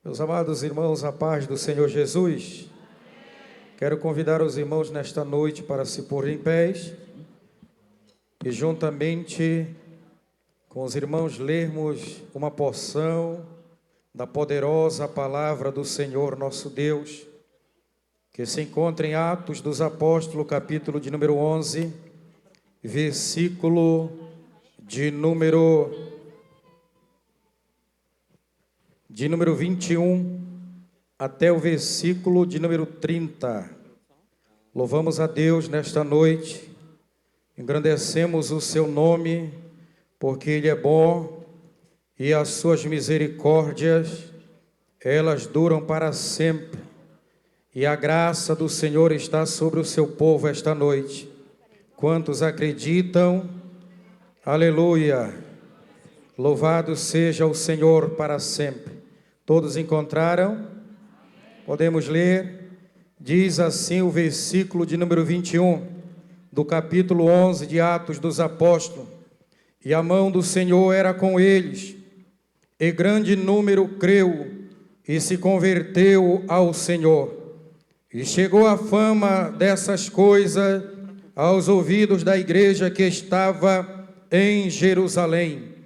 Meus amados irmãos, a paz do Senhor Jesus. Quero convidar os irmãos nesta noite para se pôr em pés e juntamente com os irmãos lermos uma porção da poderosa palavra do Senhor nosso Deus, que se encontra em Atos dos Apóstolos, capítulo de número 11, versículo de número 21 até o versículo de número 30. Louvamos a Deus nesta noite, engrandecemos o seu nome, porque Ele é bom e as suas misericórdias, elas duram para sempre. E a graça do Senhor está sobre o seu povo esta noite. Quantos acreditam? Aleluia! Louvado seja o Senhor para sempre. Todos encontraram? Podemos ler? Diz assim o versículo de número 21, do capítulo 11 de Atos dos Apóstolos. E a mão do Senhor era com eles, e grande número creu e se converteu ao Senhor. E chegou a fama dessas coisas aos ouvidos da igreja que estava em Jerusalém.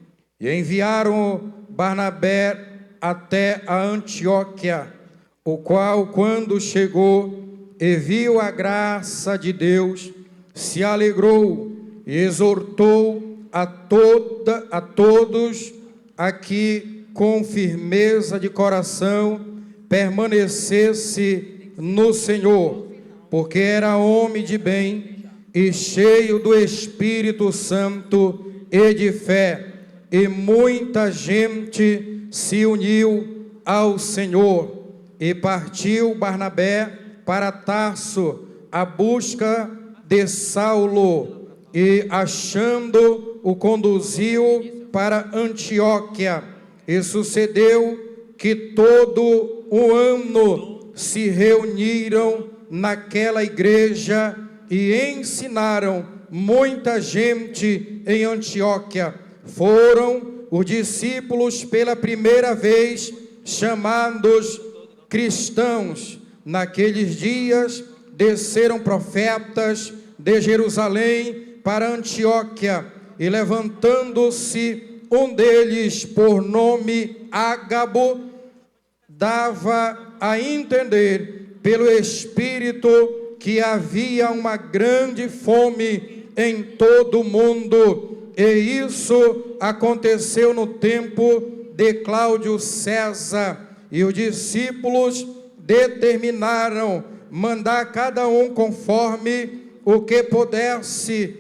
E enviaram Barnabé até a Antioquia, o qual, quando chegou e viu a graça de Deus, se alegrou e exortou a todos a que, com firmeza de coração, permanecesse no Senhor, porque era homem de bem e cheio do Espírito Santo e de fé, e muita gente se uniu ao Senhor. E partiu Barnabé para Tarso à busca de Saulo, e achando o conduziu para Antioquia. E sucedeu que todo o ano se reuniram naquela igreja e ensinaram muita gente em Antioquia. Foram os discípulos pela primeira vez chamados cristãos. Naqueles dias desceram profetas de Jerusalém para Antioquia, e levantando-se um deles por nome Ágabo, dava a entender pelo Espírito que havia uma grande fome em todo o mundo. E isso aconteceu no tempo de Cláudio César. E os discípulos determinaram mandar cada um conforme o que pudesse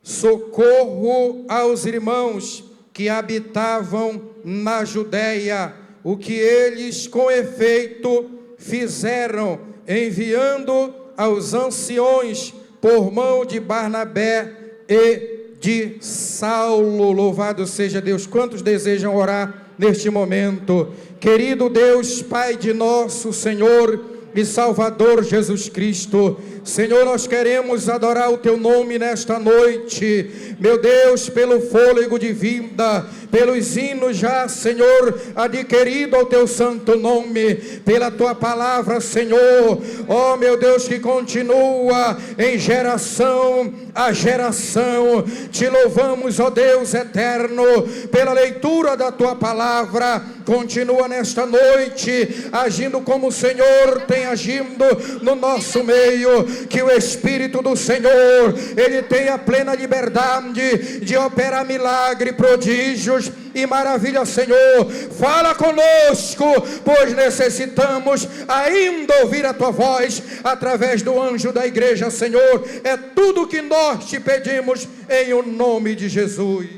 socorro aos irmãos que habitavam na Judéia, o que eles com efeito fizeram, enviando aos anciões por mão de Barnabé e de Saulo. Louvado seja Deus. Quantos desejam orar neste momento? Querido Deus, Pai de nosso Senhor e Salvador Jesus Cristo, Senhor, nós queremos adorar o Teu nome nesta noite, meu Deus, pelo fôlego de vida, pelos hinos já, Senhor, adquirido ao Teu santo nome, pela Tua palavra, Senhor, ó meu Deus, que continua em geração a geração. Te louvamos, ó Deus eterno, pela leitura da Tua palavra. Continua nesta noite agindo como o Senhor tem agindo no nosso meio, que o Espírito do Senhor, Ele tenha plena liberdade de operar milagre, prodígios e maravilha. Senhor, fala conosco, pois necessitamos ainda ouvir a Tua voz através do anjo da igreja. Senhor, é tudo que nós te pedimos em o nome de Jesus.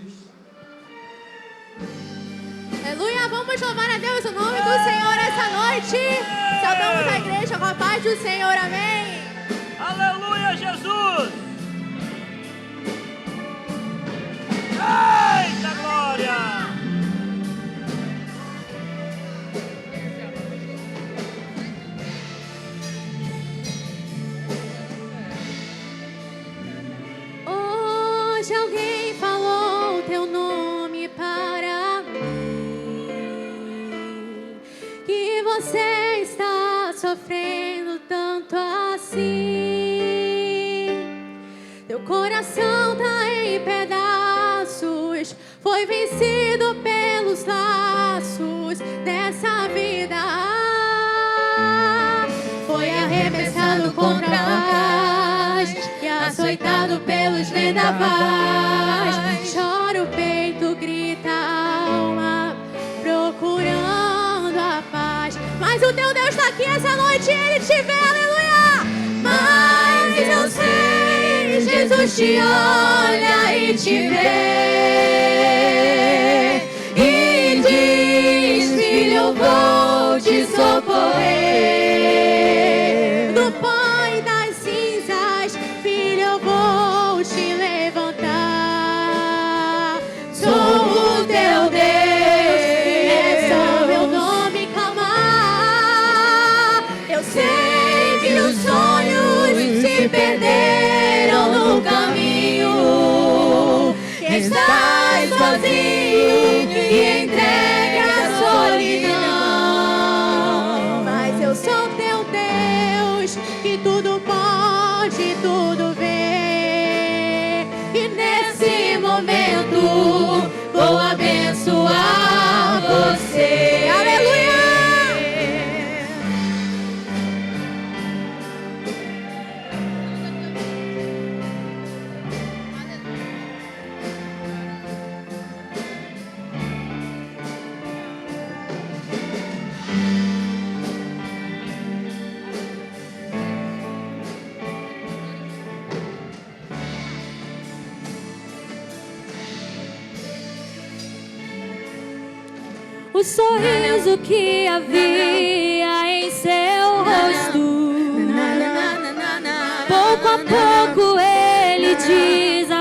Aleluia, vamos louvar a Deus o nome do Senhor essa noite. Saudamos a igreja com a paz do Senhor, amém. Aleluia, Jesus. Eita glória. Hoje alguém falou Teu nome para mim, que você está sofrendo tanto assim. Teu coração tá em pedaços, foi vencido pelos laços dessa vida. Foi arremessado contra a paz e açoitado pelos vendavais. Chora o peito, grita a alma, procurando a paz. Mas o teu Deus está aqui essa noite, Ele te vê, aleluia. Mas eu sei, Jesus te olha e te vê e diz: filho, eu vou te socorrer. Do pó e das cinzas, filho, eu vou te levantar. Sou o teu Deus, é só meu nome clamar. Eu sei que os sonhos se perderam no caminho, que estás sozinho e entregue à solidão. Mas eu sou teu Deus, que tudo pode, tudo vê. E nesse momento vou abençoar você. Aleluia! O sorriso que havia em seu rosto, pouco a pouco ele desapareceu.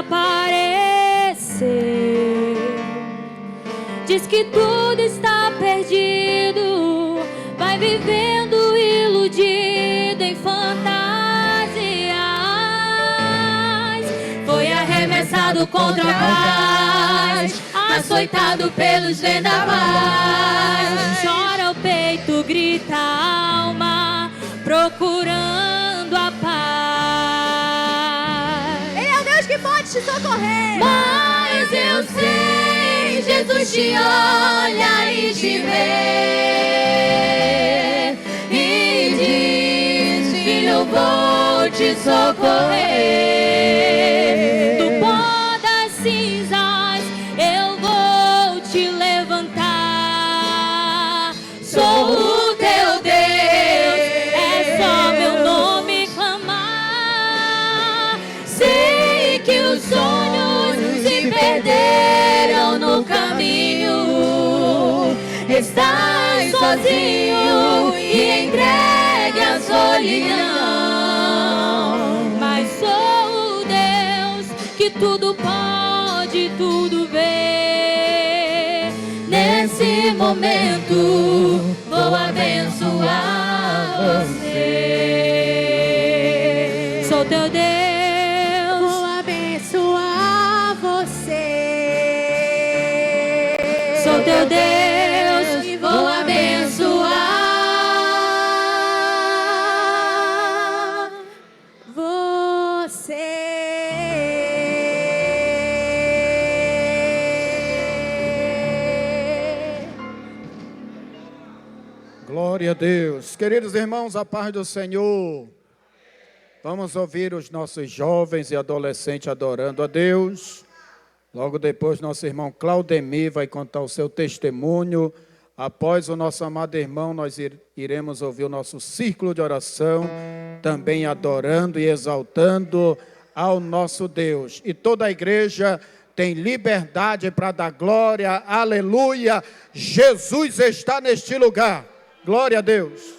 Diz que tudo está perdido, vai vivendo iludido em fantasias. Foi arremessado contra a paz, açoitado pelos vendavais. Chora o peito, grita a alma, procurando a paz. Ele é o Deus que pode te socorrer. Mas eu sei, Jesus te olha e te vê e diz: filho, eu vou te socorrer. Do pó das cinzas eu vou te levantar. Sou o teu Deus, é só meu nome clamar. Sei que os sonhos se perderam no caminho, estás sozinho e entregue à solidão. Mas sou o Deus que tudo pode, tudo vê. Nesse momento vou abençoar você. Sou teu Deus, Vou abençoar você. sou teu Deus e vou abençoar você. Glória a Deus. Queridos irmãos, a paz do Senhor. Vamos ouvir os nossos jovens e adolescentes adorando a Deus. Logo depois, nosso irmão Claudemir vai contar o seu testemunho. Após o nosso amado irmão, nós iremos ouvir o nosso círculo de oração, também adorando e exaltando ao nosso Deus. E toda a igreja tem liberdade para dar glória, aleluia. Jesus está neste lugar. Glória a Deus.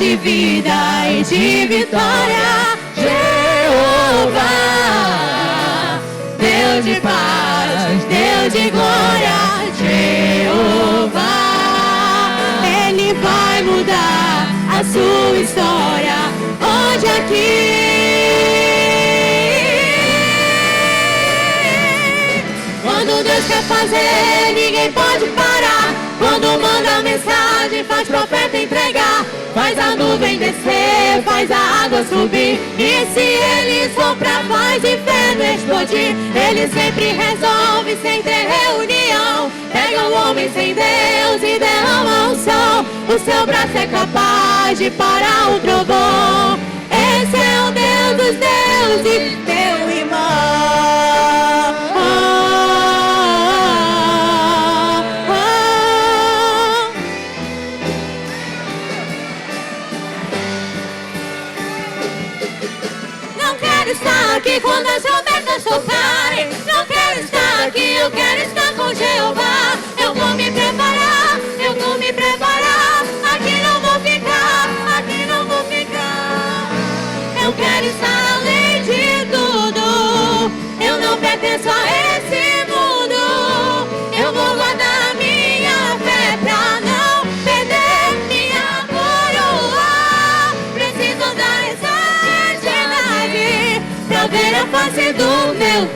de vida e de vitória. Jeová, Deus de paz, Deus de glória. Jeová, Ele vai mudar a sua história hoje aqui. Quando Deus quer fazer, ninguém pode parar. Quando manda mensagem, faz profeta entregar. Faz a nuvem descer, faz a água subir. E se Ele soprar, faz inferno explodir. Ele sempre resolve sem ter reunião. Pega o homem sem Deus e derrama o sol. O seu braço é capaz de parar o trovão. Esse é o Deus dos deuses, meu irmão. Estar aqui quando as trombetas tocarem. Não quero estar aqui, eu quero estar com Jeová. Eu vou me preparar, eu vou me preparar. Aqui não vou ficar, aqui não vou ficar. Eu quero estar além de tudo. Eu não pertenço a esse mundo. Eu vou guardar minha fé pra não perder minha coroa. Preciso usar essa eternidade pra ver a face do meu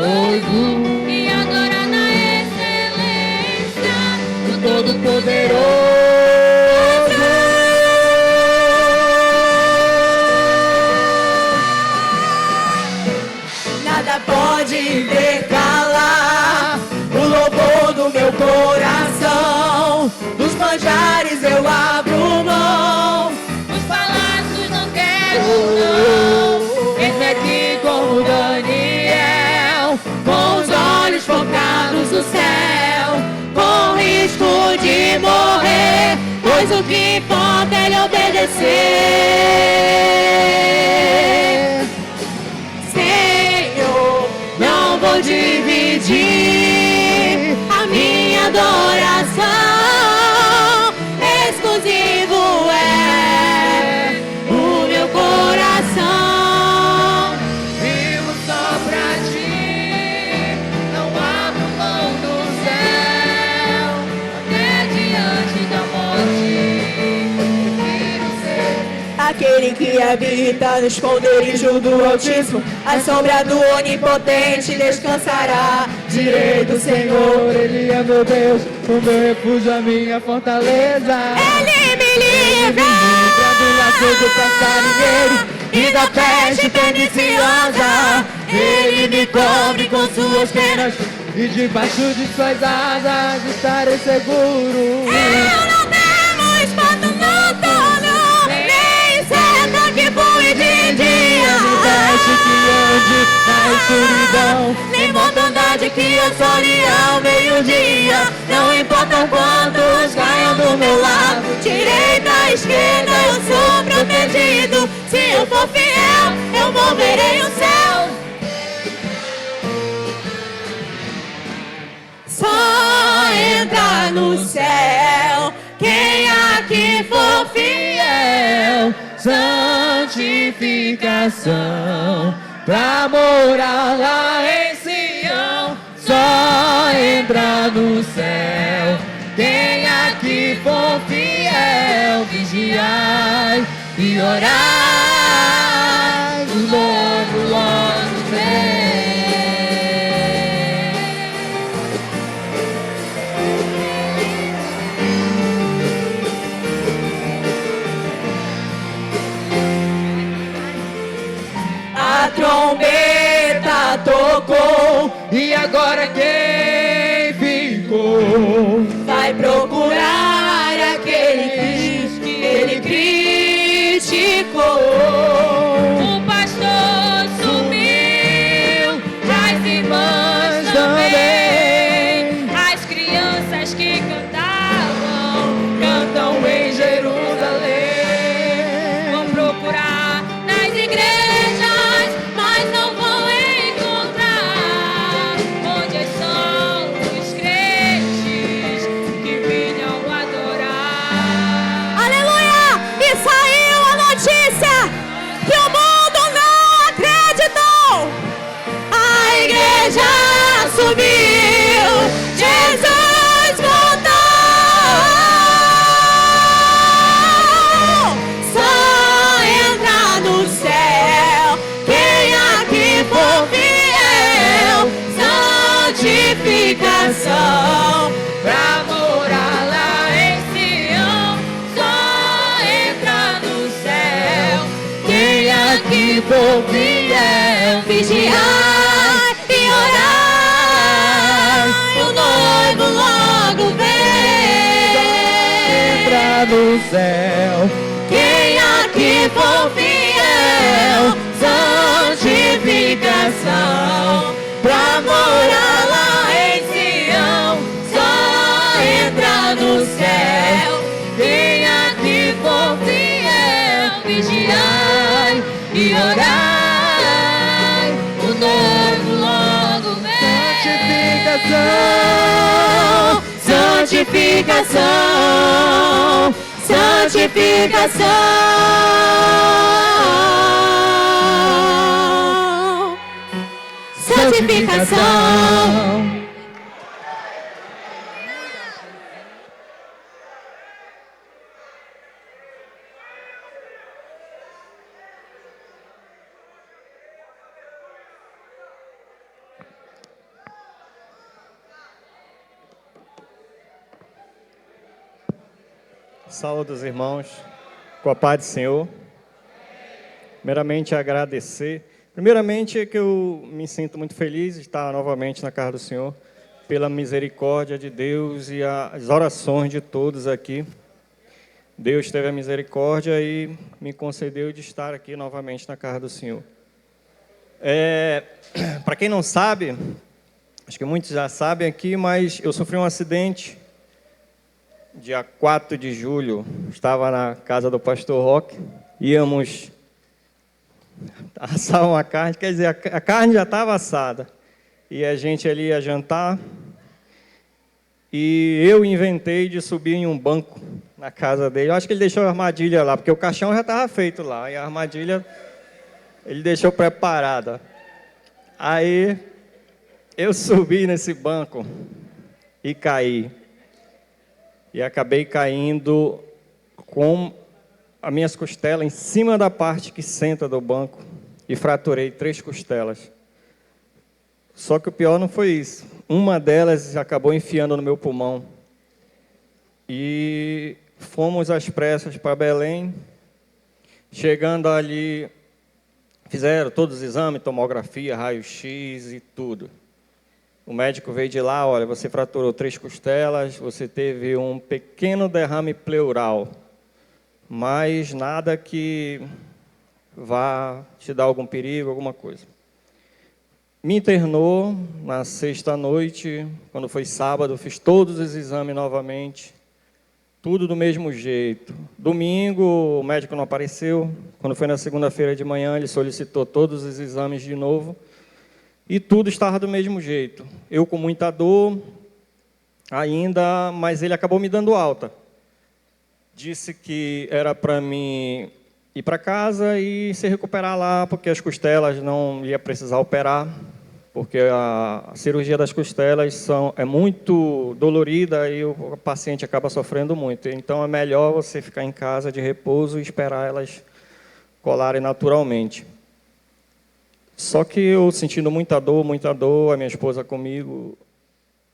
noivo e adorar na excelência do Todo-Poderoso. Nada pode intercalar o louvor do meu coração. Dos manjares eu abro mão, os palácios não quero não. Esse aqui como Daniel, com os olhos focados no céu, com risco de morrer, pois o que importa é ele obedecer. Senhor, não vou dividir a minha adoração, exclusivo é o meu coração. Aquele que habita no esconderijo do Altíssimo, a sombra do Onipotente descansará. Direi do Senhor, Ele é meu Deus, o meu refúgio, a minha fortaleza. Ele me livra do laço do passarinheiro e da peste perniciosa. Ele me cobre com suas penas e debaixo de suas asas estarei seguro. Eu não temo espanto noturno, que voe de dia, nem veste que ande na escuridão, nem mortandade que assolie ao meio-dia. Não importa quantos caiam do meu lado, direita, esquerda, eu sou protegido. Se eu for fiel, eu moverei o céu. Só entra no céu quem aqui for fiel. Santificação pra morar lá em Sião. Só entra no céu quem aqui for fiel. Vigiai e orai, o logo logo vem. A trombeta tocou e agora quem ficou vai procurar aquele que ele criticou. O pastor sumiu, as irmãs também, as crianças que cantam em Jerusalém. Vão procurar nas igrejas, mas não vão encontrar onde as ficação, pra morar lá em Sião. Só entra no céu quem aqui for fiel. Vigiar e orar, o noivo logo vem. Entra no céu. Quem aqui for fiel, santificação, pra morar lá em Sião. Só entra no céu quem aqui for fiel. Vigiai e orai, o noivo logo vem. Santificação, santificação, santificação. Saúde os irmãos, com a paz do Senhor. Primeiramente, agradecer. Primeiramente, é que eu me sinto muito feliz de estar novamente na casa do Senhor, pela misericórdia de Deus e as orações de todos aqui. Deus teve a misericórdia e me concedeu de estar aqui novamente na casa do Senhor. Para quem não sabe, acho que muitos já sabem aqui, mas eu sofri um acidente dia 4 de julho, estava na casa do pastor Roque, íamos assar uma carne, quer dizer, a carne já estava assada, e a gente ali ia jantar, e eu inventei de subir em um banco na casa dele. Eu acho que ele deixou a armadilha lá, porque o caixão já estava feito lá, e a armadilha ele deixou preparada. Aí eu subi nesse banco e caí. E acabei caindo com as minhas costelas em cima da parte que senta do banco e fraturei 3 costelas. Só que o pior não foi isso. Uma delas acabou enfiando no meu pulmão. E fomos às pressas para Belém. Chegando ali, fizeram todos os exames, tomografia, raio-x e tudo. O médico veio de lá, olha, você fraturou 3 costelas, você teve um pequeno derrame pleural, mas nada que vá te dar algum perigo, alguma coisa. Me internou na sexta-noite, quando foi sábado, fiz todos os exames novamente, tudo do mesmo jeito. Domingo, o médico não apareceu, quando foi na segunda-feira de manhã, ele solicitou todos os exames de novo, e tudo estava do mesmo jeito. Eu com muita dor ainda, mas ele acabou me dando alta. Disse que era para mim ir para casa e se recuperar lá, porque as costelas não ia precisar operar, porque a cirurgia das costelas é muito dolorida e o paciente acaba sofrendo muito. Então é melhor você ficar em casa de repouso e esperar elas colarem naturalmente. Só que eu sentindo muita dor, a minha esposa comigo,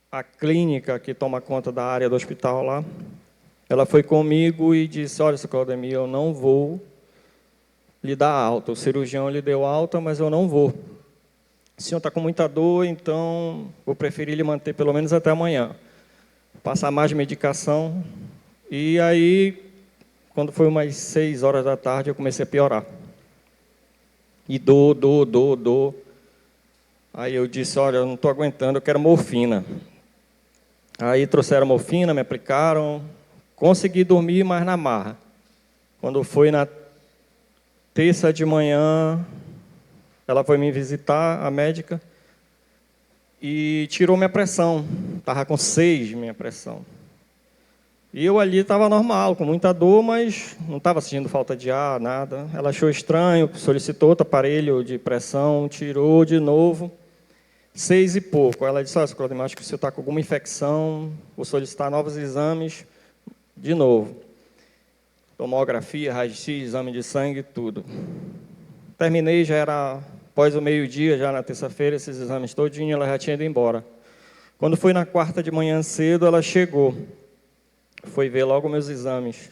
a clínica que toma conta da área do hospital lá, ela foi comigo e disse, olha, seu Claudemir, eu não vou lhe dar alta. O cirurgião lhe deu alta, mas eu não vou. O senhor está com muita dor, então vou preferir lhe manter pelo menos até amanhã. Passar mais medicação. E aí, quando foi umas 6 horas da tarde, eu comecei a piorar. E dor. Aí eu disse, olha, eu não estou aguentando, eu quero morfina. Aí trouxeram morfina, me aplicaram, consegui dormir, mas na marra. Quando foi na terça de manhã, ela foi me visitar, a médica, e tirou minha pressão. Estava com 6 minha pressão. E eu ali estava normal, com muita dor, mas não estava sentindo falta de ar, nada. Ela achou estranho, solicitou outro aparelho de pressão, tirou de novo, 6 e pouco. Ela disse, olha, Claudemir, acho que o senhor está com alguma infecção, vou solicitar novos exames, de novo. Tomografia, raio-x, exame de sangue, tudo. Terminei, já era após o meio-dia, já na terça-feira, esses exames todinhos, ela já tinha ido embora. Quando foi na quarta de manhã cedo, ela chegou. Foi ver logo meus exames.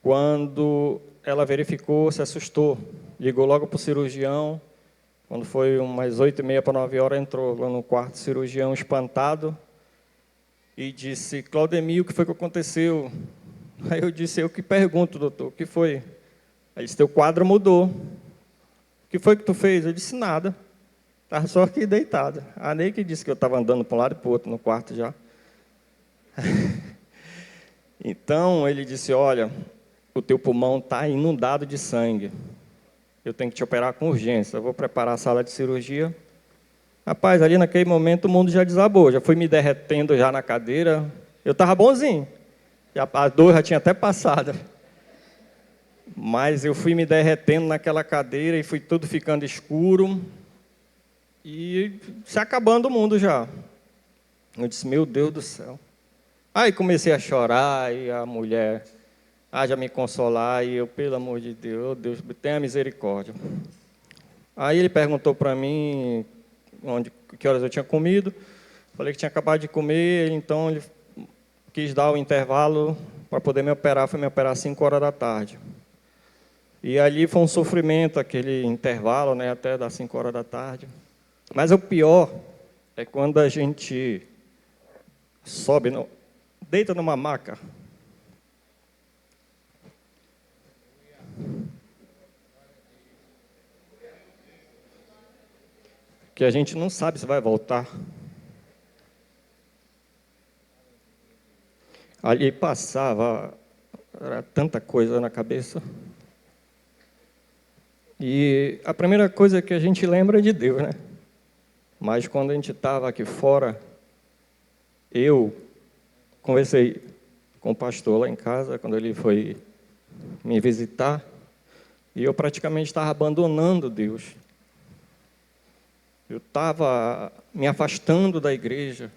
Quando ela verificou, se assustou. Ligou logo para o cirurgião. Quando foi umas 8h30 para 9h, entrou lá no quarto cirurgião espantado e disse: Claudemir, o que foi que aconteceu? Aí eu disse: eu que pergunto, doutor, o que foi? Aí ele disse: teu quadro mudou. O que foi que tu fez? Eu disse: nada. Estava só aqui deitado. A Ney que disse que eu estava andando para um lado e para o outro no quarto já. Então, ele disse: olha, o teu pulmão está inundado de sangue. Eu tenho que te operar com urgência. Eu vou preparar a sala de cirurgia. Rapaz, ali naquele momento o mundo já desabou. Já fui me derretendo já na cadeira. Eu estava bonzinho. A dor já tinha até passado. Mas eu fui me derretendo naquela cadeira e fui tudo ficando escuro. E se acabando o mundo já. Eu disse: meu Deus do céu. Aí comecei a chorar e a mulher já me consolar. E eu, pelo amor de Deus, oh Deus, tenha misericórdia. Aí ele perguntou para mim que horas eu tinha comido. Falei que tinha acabado de comer, então ele quis dar o intervalo para poder me operar. Foi me operar às 5h da tarde. E ali foi um sofrimento, aquele intervalo, né, até das 5h da tarde. Mas o pior é quando a gente sobe, deita numa maca. Que a gente não sabe se vai voltar. Ali passava, era tanta coisa na cabeça. E a primeira coisa que a gente lembra é de Deus, né? Mas quando a gente estava aqui fora, eu conversei com o pastor lá em casa, quando ele foi me visitar, e eu praticamente estava abandonando Deus. Eu estava me afastando da igreja.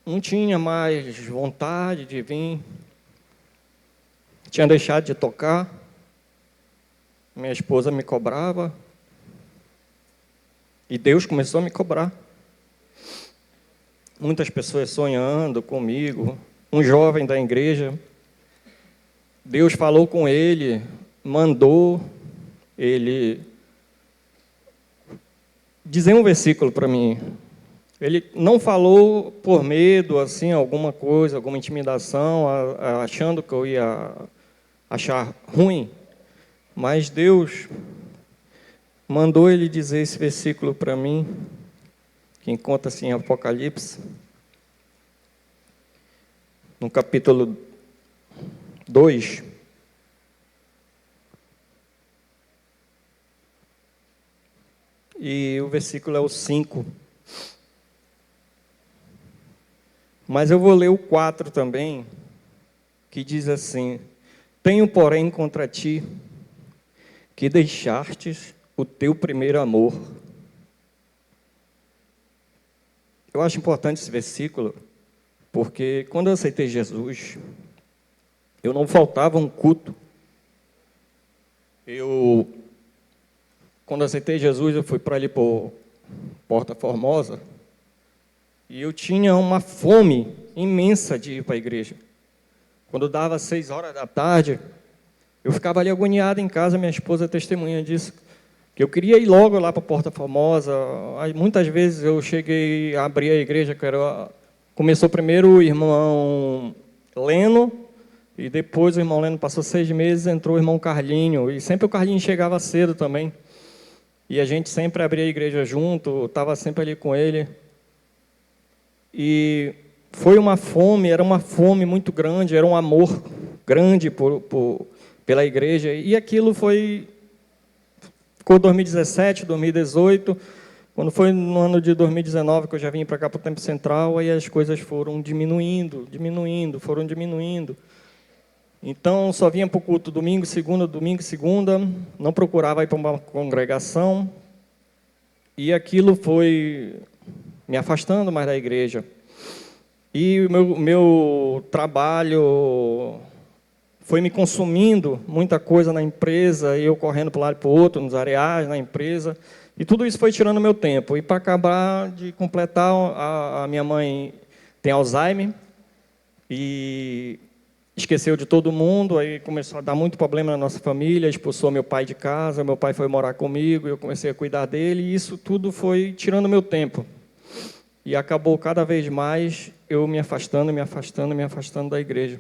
Não tinha mais vontade de vir. Tinha deixado de tocar. Minha esposa me cobrava. E Deus começou a me cobrar. Muitas pessoas sonhando comigo. Um jovem da igreja. Deus falou com ele, mandou ele dizer um versículo para mim. Ele não falou por medo, assim, alguma coisa, alguma intimidação, achando que eu ia achar ruim. Mas Deus mandou ele dizer esse versículo para mim, que encontra-se em Apocalipse, no capítulo 2. E o versículo é o 5. Mas eu vou ler o 4 também, que diz assim: tenho, porém, contra ti, que deixastes o teu primeiro amor. Eu acho importante esse versículo, porque quando eu aceitei Jesus, eu não faltava um culto. Quando aceitei Jesus, eu fui para ali por Porta Formosa, e eu tinha uma fome imensa de ir para a igreja. Quando dava 6h da tarde, eu ficava ali agoniado em casa, minha esposa testemunha disso, que eu queria ir logo lá para Porta Formosa. Aí, muitas vezes eu cheguei a abrir a igreja, começou primeiro o irmão Leno, e depois o irmão Leno passou 6 meses, entrou o irmão Carlinho, e sempre o Carlinho chegava cedo também. E a gente sempre abria a igreja junto, estava sempre ali com ele. E foi uma fome, era uma fome muito grande, era um amor grande pela igreja. E aquilo ficou 2017, 2018. Quando foi no ano de 2019 que eu já vim para cá, para o Tempo Central, aí as coisas foram diminuindo. Então, só vinha para o culto domingo, segunda, não procurava ir para uma congregação, e aquilo foi me afastando mais da igreja. E o meu trabalho foi me consumindo muita coisa na empresa, e eu correndo para um lado e para o outro, nos areais, na empresa, E tudo isso foi tirando meu tempo. E para acabar de completar, a minha mãe tem Alzheimer e esqueceu de todo mundo, aí começou a dar muito problema na nossa família, expulsou meu pai de casa, meu pai foi morar comigo, eu comecei a cuidar dele, e isso tudo foi tirando meu tempo. E acabou cada vez mais eu me afastando da igreja.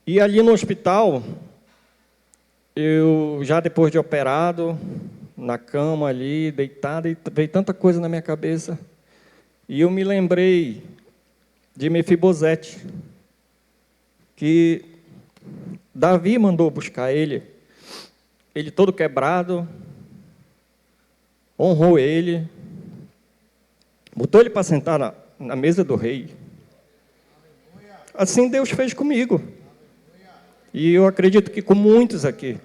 E ali no hospital, eu já depois de operado, na cama ali, deitado, e veio tanta coisa na minha cabeça, e eu me lembrei de Mefibosete, que Davi mandou buscar ele todo quebrado, honrou ele, botou ele para sentar na mesa do rei. Assim Deus fez comigo. E eu acredito que com muitos aqui.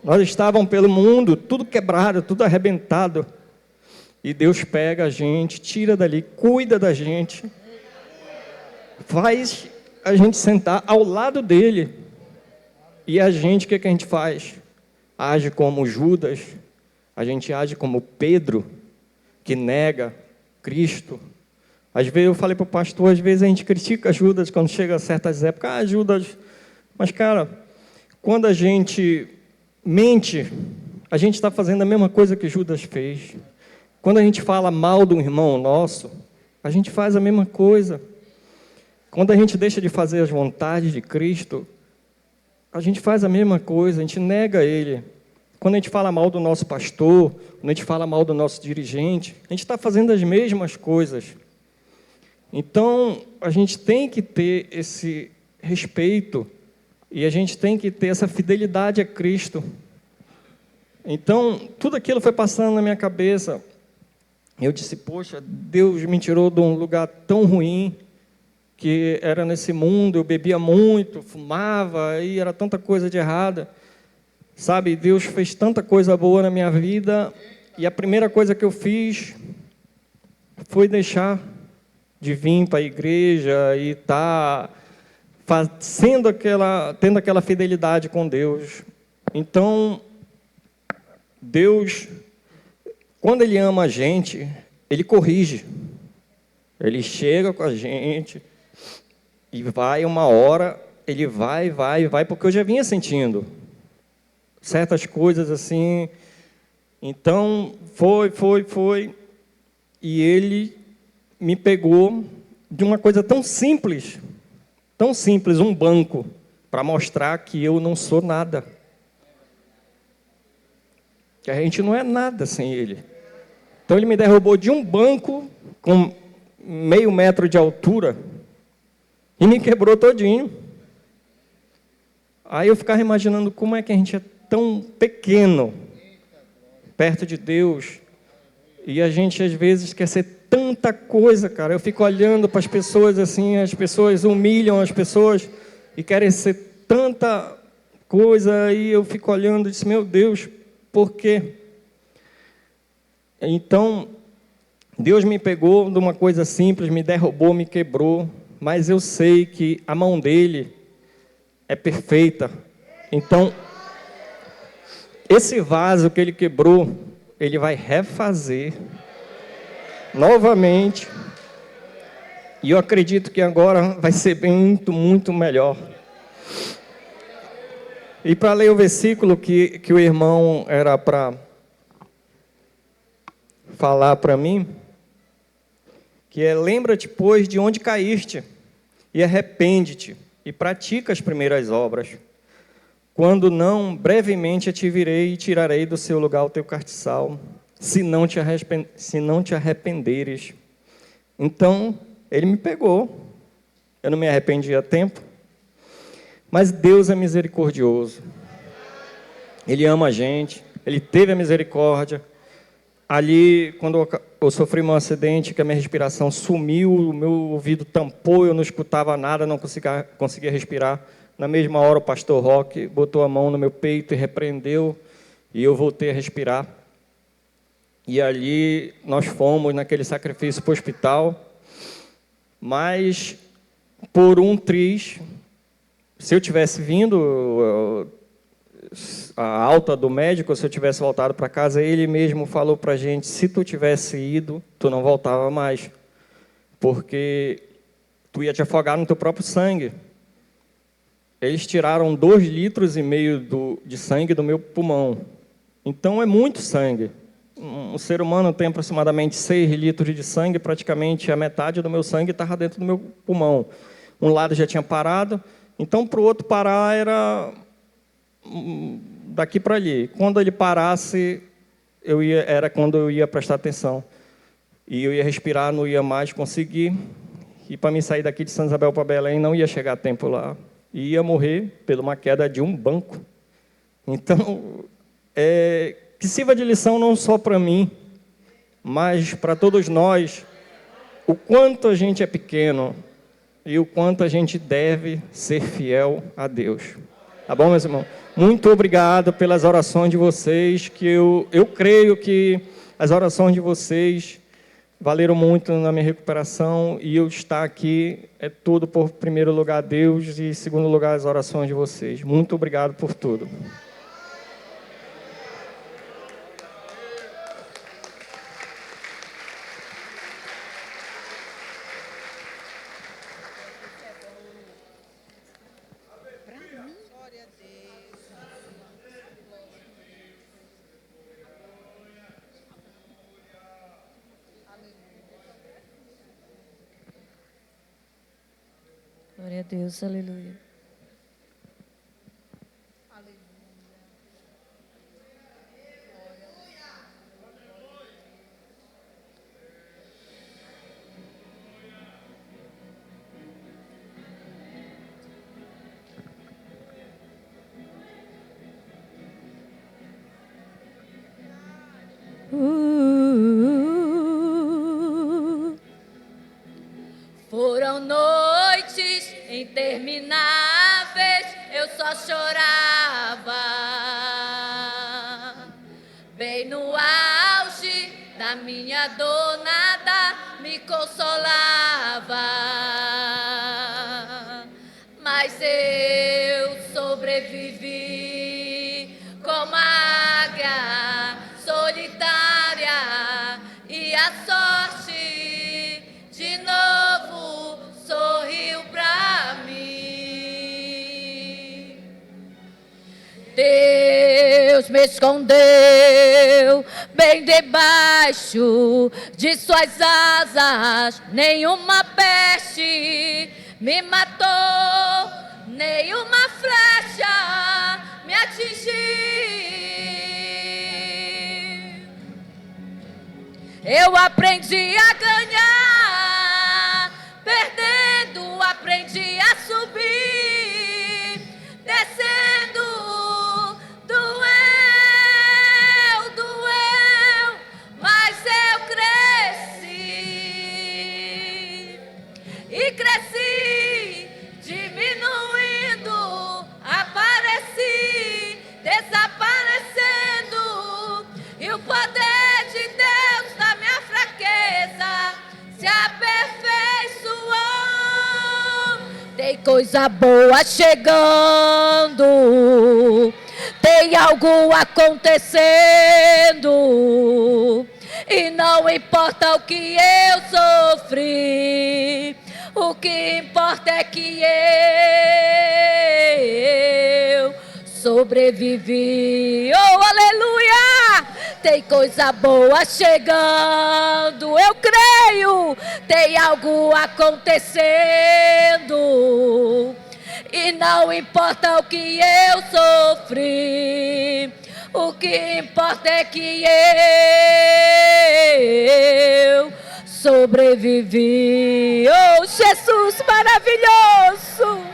Nós estávamos pelo mundo, tudo quebrado, tudo arrebentado. E Deus pega a gente, tira dali, cuida da gente, faz a gente sentar ao lado dele. E a gente, o que a gente faz? Age como Judas, a gente age como Pedro, que nega Cristo. Às vezes eu falei para o pastor, às vezes a gente critica Judas quando chega a certas épocas. Judas... Mas, cara, quando a gente mente, a gente está fazendo a mesma coisa que Judas fez. Quando a gente fala mal de um irmão nosso, a gente faz a mesma coisa. Quando a gente deixa de fazer as vontades de Cristo, a gente faz a mesma coisa, a gente nega Ele. Quando a gente fala mal do nosso pastor, quando a gente fala mal do nosso dirigente, a gente está fazendo as mesmas coisas. Então, a gente tem que ter esse respeito e a gente tem que ter essa fidelidade a Cristo. Então, tudo aquilo foi passando na minha cabeça. Eu disse, poxa, Deus me tirou de um lugar tão ruim, que era nesse mundo, eu bebia muito, fumava, e era tanta coisa de errada. Sabe, Deus fez tanta coisa boa na minha vida, e a primeira coisa que eu fiz foi deixar de vir para a igreja e estar tendo aquela fidelidade com Deus. Então, Deus, quando Ele ama a gente, Ele corrige. Ele chega com a gente e vai uma hora, Ele vai, porque eu já vinha sentindo certas coisas assim. Então, foi, e Ele me pegou de uma coisa tão simples, um banco, para mostrar que eu não sou nada. Que a gente não é nada sem Ele. Então Ele me derrubou de um banco com meio metro de altura e me quebrou todinho. Aí eu ficava imaginando como é que a gente é tão pequeno perto de Deus e a gente às vezes quer ser tanta coisa, cara. Eu fico olhando para as pessoas assim, as pessoas humilham as pessoas e querem ser tanta coisa, e eu fico olhando e disse, meu Deus, por quê? Então, Deus me pegou de uma coisa simples, me derrubou, me quebrou, mas eu sei que a mão dele é perfeita. Então, esse vaso que ele quebrou, ele vai refazer novamente, e eu acredito que agora vai ser muito, muito melhor. E para ler o versículo que o irmão era para falar para mim, que é, lembra-te, pois, de onde caíste, e arrepende-te, e pratica as primeiras obras. Quando não, brevemente te virei e tirarei do seu lugar o teu castiçal, se não te arrependeres. Então, ele me pegou. Eu não me arrependi a tempo. Mas Deus é misericordioso. Ele ama a gente. Ele teve a misericórdia. Ali, quando eu sofri um acidente, que a minha respiração sumiu, o meu ouvido tampou, eu não escutava nada, não conseguia respirar. Na mesma hora, o pastor Roque botou a mão no meu peito e repreendeu, e eu voltei a respirar. E ali nós fomos naquele sacrifício para o hospital. Mas, por um triz, se eu tivesse vindo a alta do médico, se eu tivesse voltado para casa, ele mesmo falou para a gente, se tu tivesse ido, tu não voltava mais, porque tu ia te afogar no teu próprio sangue. Eles tiraram 2,5 litros de sangue do meu pulmão. Então, é muito sangue. Um ser humano tem aproximadamente 6 litros de sangue, praticamente a metade do meu sangue estava dentro do meu pulmão. Um lado já tinha parado, então, para o outro parar, era daqui para ali. Quando ele parasse, era quando eu ia prestar atenção. E eu ia respirar, não ia mais conseguir. E para mim sair daqui de Santa Isabel para Belém, não ia chegar a tempo lá. E ia morrer por uma queda de um banco. Então, que sirva de lição não só para mim, mas para todos nós, o quanto a gente é pequeno e o quanto a gente deve ser fiel a Deus. Tá bom, meus irmãos? Muito obrigado pelas orações de vocês, que eu creio que as orações de vocês valeram muito na minha recuperação, e eu estar aqui é tudo por primeiro lugar Deus e segundo lugar as orações de vocês. Muito obrigado por tudo. Glória a Deus, aleluia. Foram noites intermináveis, eu só chorava. Bem no auge da minha dor, nada me consolava. Mas eu sobrevivi como a águia solitária, e a sorte de novo sorriu pra mim. Deus me escondeu bem debaixo de suas asas, nenhuma peste me matou, nenhuma flecha me atingiu. Eu aprendi a ganhar, perdendo, aprendi a subir, descendo, doeu, mas eu cresci, e cresci, diminuindo, apareci, desaparecendo, e o poder de Deus na minha fraqueza se aperfeiçoou. Tem coisa boa chegando, tem algo acontecendo, e não importa o que eu sofri, o que importa é que eu sobrevivi. Oh, aleluia! Tem coisa boa chegando, eu creio. Tem algo acontecendo, e não importa o que eu sofri, o que importa é que eu sobrevivi. Oh, Jesus maravilhoso!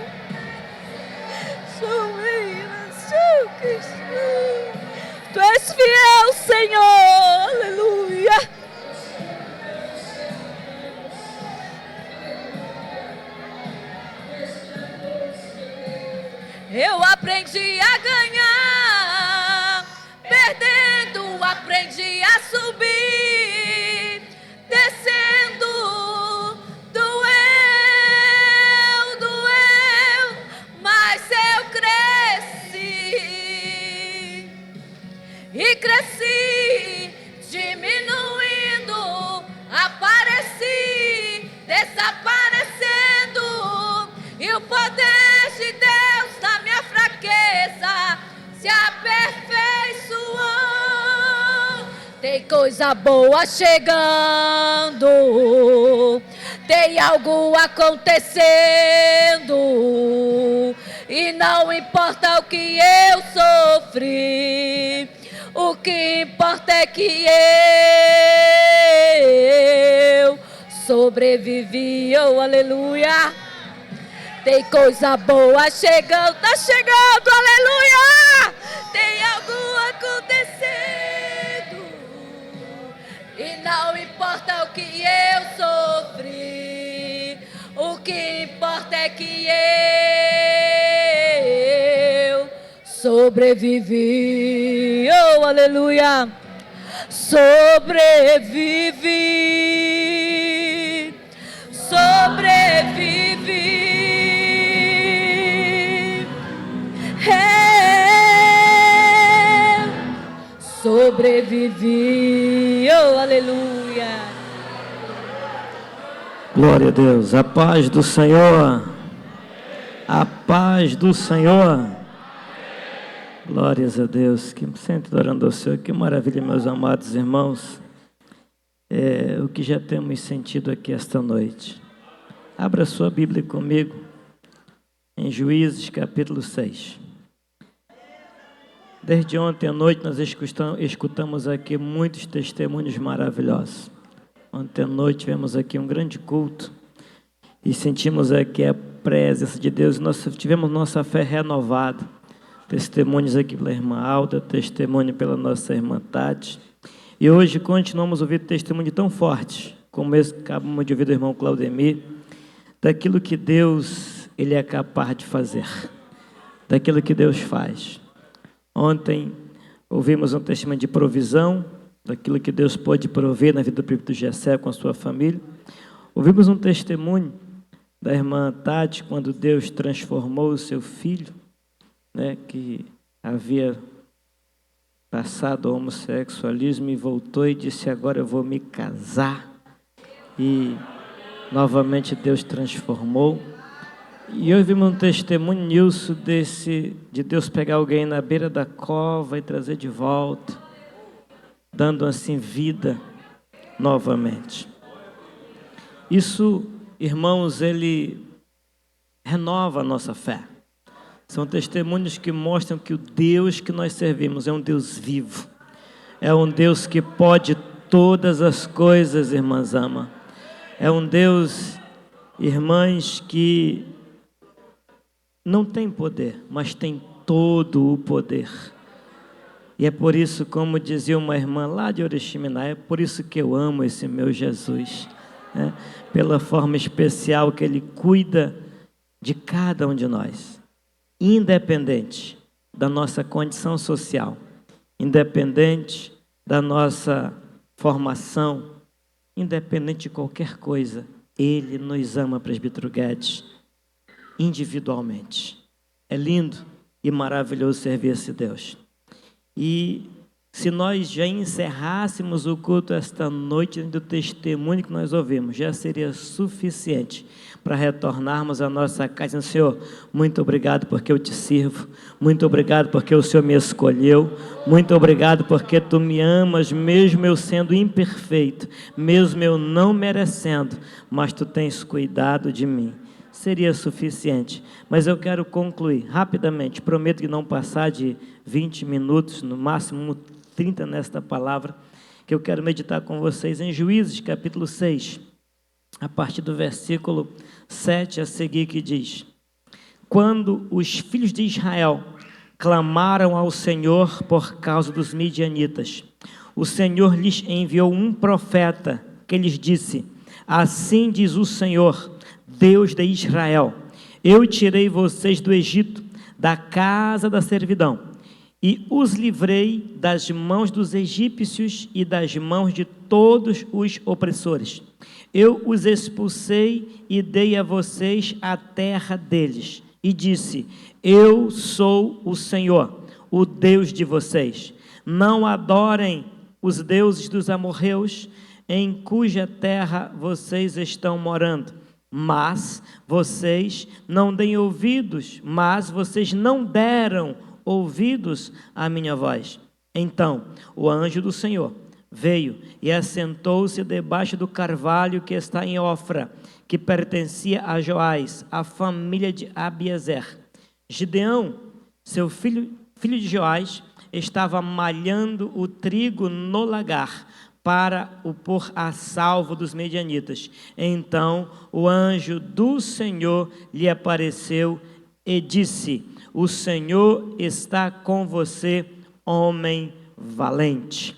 Tu és fiel, Senhor, aleluia. Eu aprendi a ganhar, perdendo, aprendi a subir, descendo, doeu, mas eu cresci, coisa boa chegando, tem algo acontecendo, e não importa o que eu sofri, o que importa é que eu sobrevivi, oh aleluia. Tem coisa boa chegando, tá chegando, aleluia. Tem algo acontecendo, e não importa o que eu sofri, o que importa é que eu sobrevivi, oh aleluia. Sobrevivi, sobrevivi. Sobrevivi, oh aleluia. Glória a Deus, a paz do Senhor, a paz do Senhor. Glórias a Deus, que sempre adorando ao Senhor, que maravilha, meus amados irmãos, o que já temos sentido aqui esta noite. Abra sua Bíblia comigo, em Juízes capítulo 6. Desde ontem à noite nós escutamos aqui muitos testemunhos maravilhosos. Ontem à noite tivemos aqui um grande culto e sentimos aqui a presença de Deus. Nós tivemos nossa fé renovada. Testemunhos aqui pela irmã Alda, testemunho pela nossa irmã Tati. E hoje continuamos ouvindo testemunho tão forte, como esse que acabamos de ouvir do irmão Claudemir, daquilo que Deus ele é capaz de fazer, daquilo que Deus faz. Ontem ouvimos um testemunho de provisão, daquilo que Deus pode prover na vida do presbítero Gessé com a sua família. Ouvimos um testemunho da irmã Tati, quando Deus transformou o seu filho, que havia passado ao homossexualismo e voltou e disse, agora eu vou me casar. E novamente Deus transformou. E hoje vimos um testemunho, Nilson, de Deus pegar alguém na beira da cova e trazer de volta, dando assim vida novamente. Isso, irmãos, ele renova a nossa fé. São testemunhos que mostram que o Deus que nós servimos é um Deus vivo. É um Deus que pode todas as coisas, irmãs ama. É um Deus, irmãs, que não tem poder, mas tem todo o poder. E é por isso, como dizia uma irmã lá de Oriximiná, é por isso que eu amo esse meu Jesus, pela forma especial que Ele cuida de cada um de nós, independente da nossa condição social, independente da nossa formação, independente de qualquer coisa, Ele nos ama, presbítero Guedes, individualmente. É lindo e maravilhoso servir esse Deus. E se nós já encerrássemos o culto esta noite do testemunho que nós ouvimos, já seria suficiente para retornarmos à nossa casa. Senhor, muito obrigado porque eu te sirvo, muito obrigado porque o Senhor me escolheu, muito obrigado porque tu me amas, mesmo eu sendo imperfeito, mesmo eu não merecendo, mas tu tens cuidado de mim. Seria suficiente, mas eu quero concluir rapidamente, prometo que não passar de 20 minutos, no máximo 30 nesta palavra, que eu quero meditar com vocês em Juízes, capítulo 6, a partir do versículo 7 a seguir, que diz: quando os filhos de Israel clamaram ao Senhor por causa dos midianitas, o Senhor lhes enviou um profeta que lhes disse: assim diz o Senhor, Deus de Israel, eu tirei vocês do Egito, da casa da servidão, e os livrei das mãos dos egípcios e das mãos de todos os opressores. Eu os expulsei e dei a vocês a terra deles, e disse: eu sou o Senhor, o Deus de vocês. Não adorem os deuses dos amorreus, em cuja terra vocês estão morando. Mas vocês não deem ouvidos, mas vocês não deram ouvidos à minha voz. Então o anjo do Senhor veio e assentou-se debaixo do carvalho que está em Ofra, que pertencia a Joás, a família de Abiezer. Gideão, seu filho de Joás, estava malhando o trigo no lagar, para o pôr a salvo dos medianitas. Então o anjo do Senhor lhe apareceu e disse: o Senhor está com você, homem valente.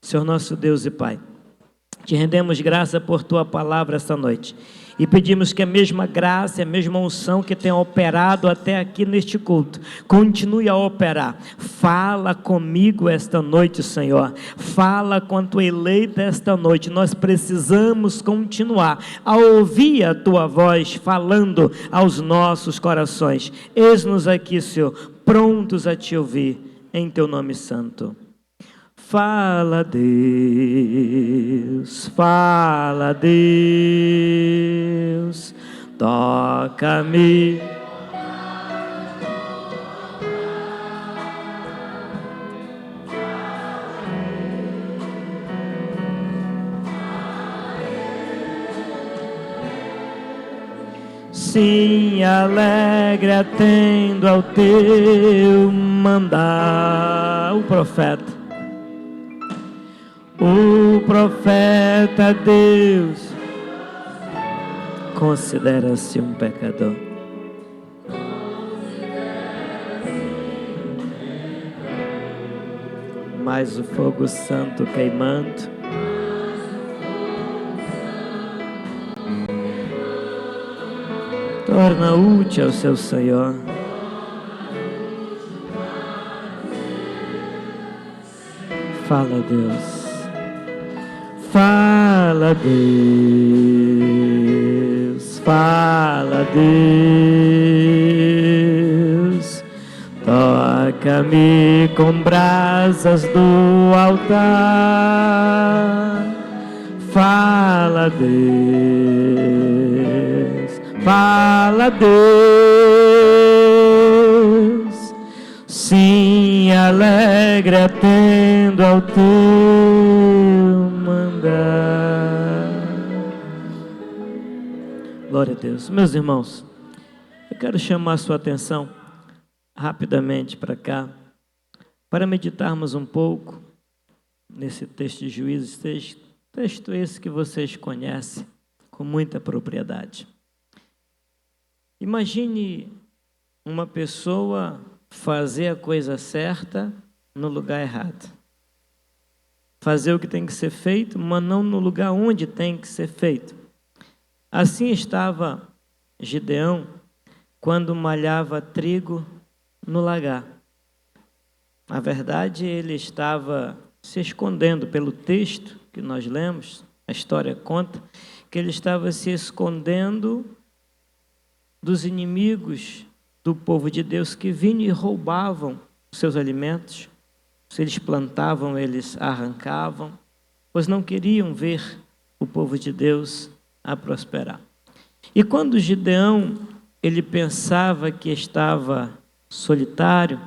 Senhor nosso Deus e Pai, te rendemos graça por tua palavra esta noite e pedimos que a mesma graça, a mesma unção que tem operado até aqui neste culto, continue a operar. Fala comigo esta noite, Senhor. Fala com a tua eleita esta noite. Nós precisamos continuar a ouvir a tua voz falando aos nossos corações. Eis-nos aqui, Senhor, prontos a te ouvir, em teu nome santo. Fala, Deus, fala, Deus, toca-me. Sim, alegre atendo ao teu mandar. O profeta Deus considera-se um pecador. Mas o fogo santo queimando torna útil ao seu Senhor. Fala, Deus. Fala, Deus, fala, Deus, toca-me com brasas do altar. Fala, Deus, fala, Deus, sim, alegre atendo ao teu mandar. Glória a Deus. Meus irmãos, eu quero chamar a sua atenção rapidamente para cá, para meditarmos um pouco nesse texto de Juízes, texto esse que vocês conhecem com muita propriedade. Imagine uma pessoa fazer a coisa certa no lugar errado. Fazer o que tem que ser feito, mas não no lugar onde tem que ser feito. Assim estava Gideão quando malhava trigo no lagar. Na verdade, ele estava se escondendo. Pelo texto que nós lemos, a história conta que ele estava se escondendo dos inimigos do povo de Deus que vinham e roubavam os seus alimentos. Se eles plantavam, eles arrancavam, pois não queriam ver o povo de Deus a prosperar. E quando Gideão, ele pensava que estava solitário,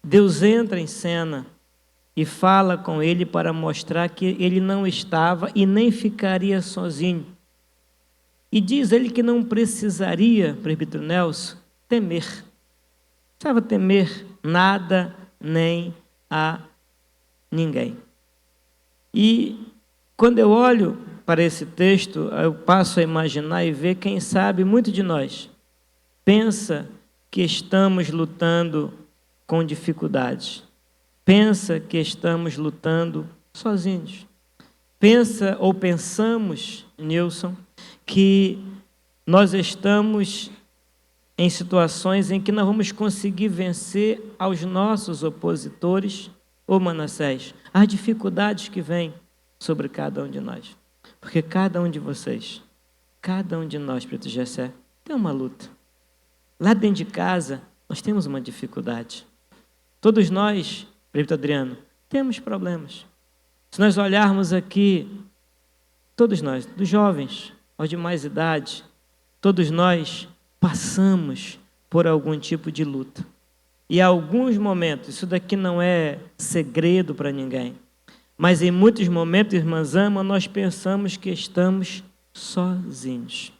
Deus entra em cena e fala com ele para mostrar que ele não estava e nem ficaria sozinho. E diz ele que não precisaria, presbítero Nelson, temer. Não precisava temer nada nem a ninguém. E quando eu olho para esse texto, eu passo a imaginar e ver, quem sabe, muito de nós pensa que estamos lutando com dificuldades. Pensa que estamos lutando sozinhos. Pensa ou pensamos, Nilson, que nós estamos em situações em que não vamos conseguir vencer aos nossos opositores ou Manassés, as dificuldades que vêm sobre cada um de nós. Porque cada um de vocês, cada um de nós, Preto Gessé, tem uma luta. Lá dentro de casa, nós temos uma dificuldade. Todos nós, Preto Adriano, temos problemas. Se nós olharmos aqui, todos nós, dos jovens aos de mais idade, todos nós passamos por algum tipo de luta. E há alguns momentos, isso daqui não é segredo para ninguém, Mas em muitos momentos, irmã Zama, nós pensamos que estamos sozinhos.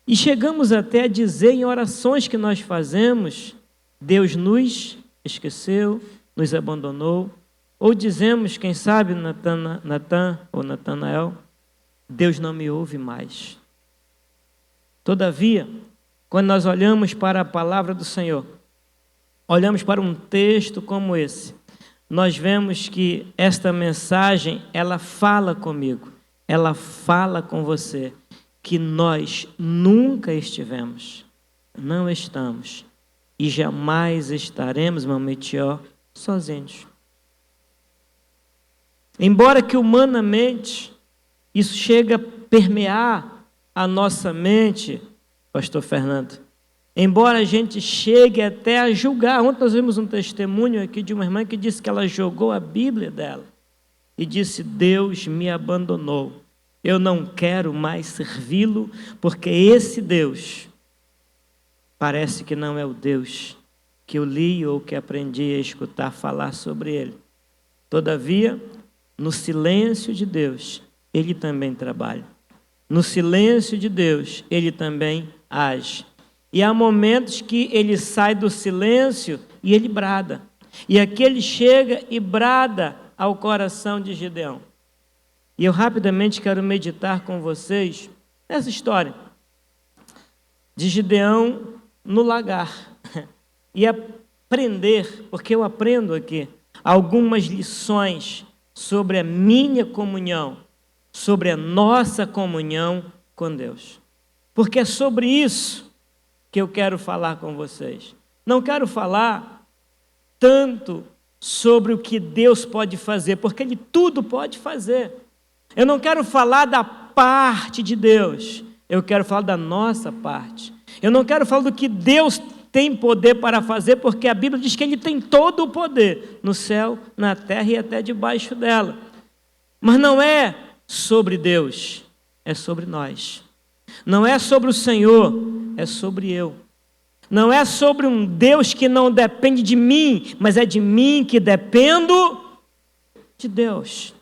E chegamos até a dizer em orações que nós fazemos, Deus nos esqueceu, nos abandonou. Ou dizemos, quem sabe, Natan ou Natanael, Deus não me ouve mais. Todavia, quando nós olhamos para a palavra do Senhor, olhamos para um texto como esse, nós vemos que esta mensagem, ela fala comigo, ela fala com você, que nós nunca estivemos, não estamos e jamais estaremos, meu Metió, sozinhos. Embora que humanamente isso chegue a permear a nossa mente, pastor Fernando, embora a gente chegue até a julgar. Ontem nós vimos um testemunho aqui de uma irmã que disse que ela jogou a Bíblia dela e disse: Deus me abandonou, eu não quero mais servi-lo, porque esse Deus parece que não é o Deus que eu li ou que aprendi a escutar falar sobre ele. Todavia, no silêncio de Deus, ele também trabalha. No silêncio de Deus, ele também age. E há momentos que ele sai do silêncio e ele brada. E aqui ele chega e brada ao coração de Gideão. E eu rapidamente quero meditar com vocês essa história de Gideão no lagar. E aprender, porque eu aprendo aqui, algumas lições sobre a minha comunhão, sobre a nossa comunhão com Deus. Porque é sobre isso que eu quero falar com vocês. Não quero falar tanto sobre o que Deus pode fazer, porque Ele tudo pode fazer. Eu não quero falar da parte de Deus, eu quero falar da nossa parte. Eu não quero falar do que Deus tem poder para fazer, porque a Bíblia diz que Ele tem todo o poder, no céu, na terra e até debaixo dela. Mas não é sobre Deus, é sobre nós. Não é sobre o Senhor, é sobre eu. Não é sobre um Deus que não depende de mim, mas é de mim que dependo de Deus.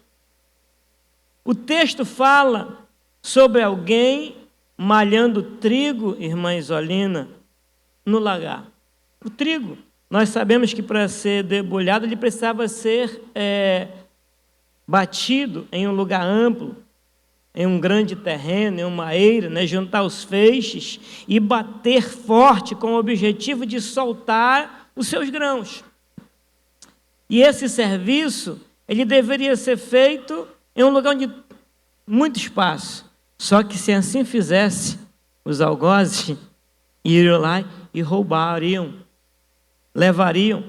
O texto fala sobre alguém malhando trigo, irmã Isolina, no lagar. O trigo, nós sabemos que para ser debulhado ele precisava ser batido em um lugar amplo, em um grande terreno, em uma eira, né, juntar os feixes e bater forte com o objetivo de soltar os seus grãos. E esse serviço, ele deveria ser feito em um lugar onde muito espaço. Só que se assim fizesse, os algozes iriam lá e roubariam, levariam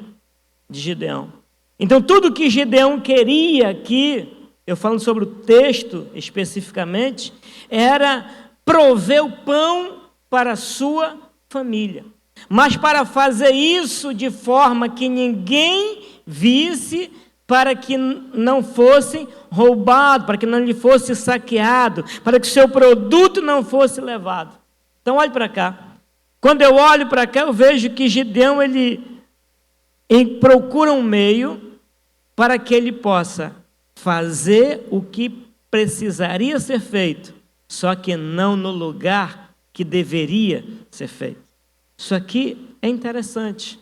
de Gideão. Então tudo que Gideão queria aqui, eu falando sobre o texto especificamente, era prover o pão para a sua família. Mas para fazer isso de forma que ninguém visse, para que não fosse roubado, para que não lhe fosse saqueado, para que o seu produto não fosse levado. Então olhe para cá. Quando eu olho para cá, eu vejo que Gideão ele procura um meio para que ele possa fazer o que precisaria ser feito, só que não no lugar que deveria ser feito. Isso aqui é interessante.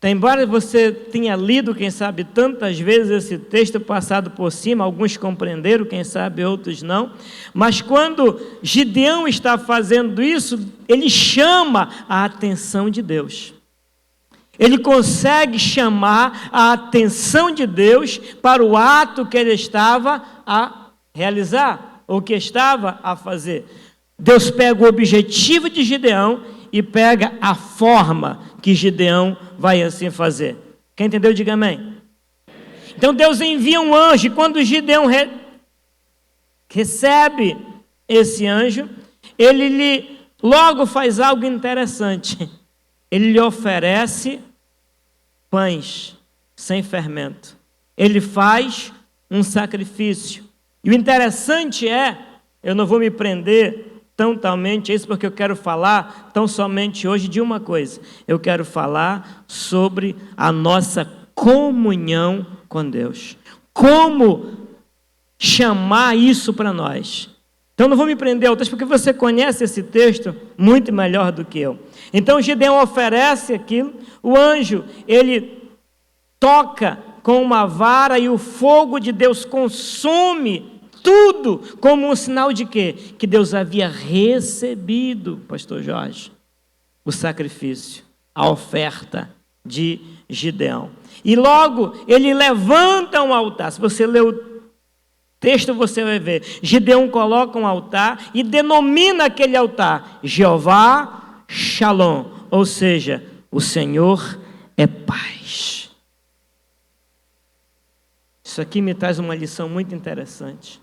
Embora você tenha lido, quem sabe, tantas vezes esse texto passado por cima, alguns compreenderam, quem sabe outros não, mas quando Gideão está fazendo isso, ele chama a atenção de Deus. Ele consegue chamar a atenção de Deus para o ato que ele estava a realizar, ou que estava a fazer. Deus pega o objetivo de Gideão e pega a forma que Gideão vai assim fazer. Quem entendeu, diga amém. Então Deus envia um anjo, e quando Gideão recebe esse anjo, ele lhe logo faz algo interessante. Ele lhe oferece pães sem fermento. Ele faz um sacrifício. E o interessante é, eu não vou me prender totalmente a isso, porque eu quero falar tão somente hoje de uma coisa. Eu quero falar sobre a nossa comunhão com Deus. Como chamar isso para nós? Então não vou me prender ao texto, porque você conhece esse texto muito melhor do que eu. Então Gideão oferece aquilo, o anjo, ele toca com uma vara e o fogo de Deus consome tudo, como um sinal de quê? Que Deus havia recebido, pastor Jorge, o sacrifício, a oferta de Gideão. E logo ele levanta um altar. Se você ler o texto, você vai ver. Gideão coloca um altar e denomina aquele altar Jeová Shalom, ou seja, o Senhor é paz. Isso aqui me traz uma lição muito interessante.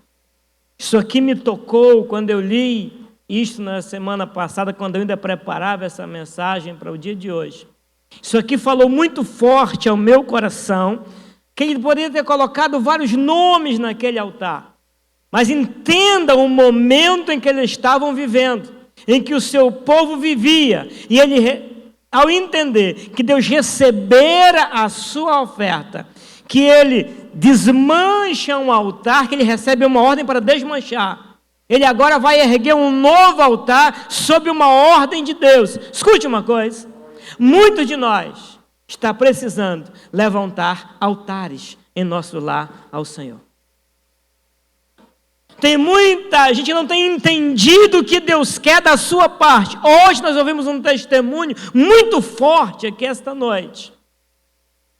Isso aqui me tocou quando eu li isto na semana passada, quando eu ainda preparava essa mensagem para o dia de hoje. Isso aqui falou muito forte ao meu coração, que ele poderia ter colocado vários nomes naquele altar. Mas entenda o momento em que eles estavam vivendo, em que o seu povo vivia. E ele, ao entender que Deus recebera a sua oferta, que ele desmancha um altar, que ele recebe uma ordem para desmanchar. Ele agora vai erguer um novo altar sob uma ordem de Deus. Escute uma coisa. Muitos de nós está precisando levantar altares em nosso lar ao Senhor. Tem muita gente que não tem entendido o que Deus quer da sua parte. Hoje nós ouvimos um testemunho muito forte aqui esta noite.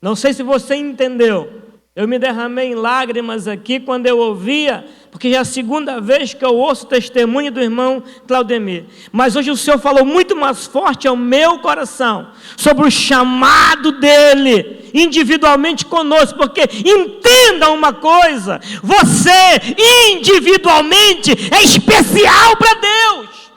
Não sei se você entendeu. Eu me derramei em lágrimas aqui quando eu ouvia, porque já é a segunda vez que eu ouço o testemunho do irmão Claudemir. Mas hoje o Senhor falou muito mais forte ao meu coração sobre o chamado dele, individualmente conosco, porque entenda uma coisa, você individualmente é especial para Deus.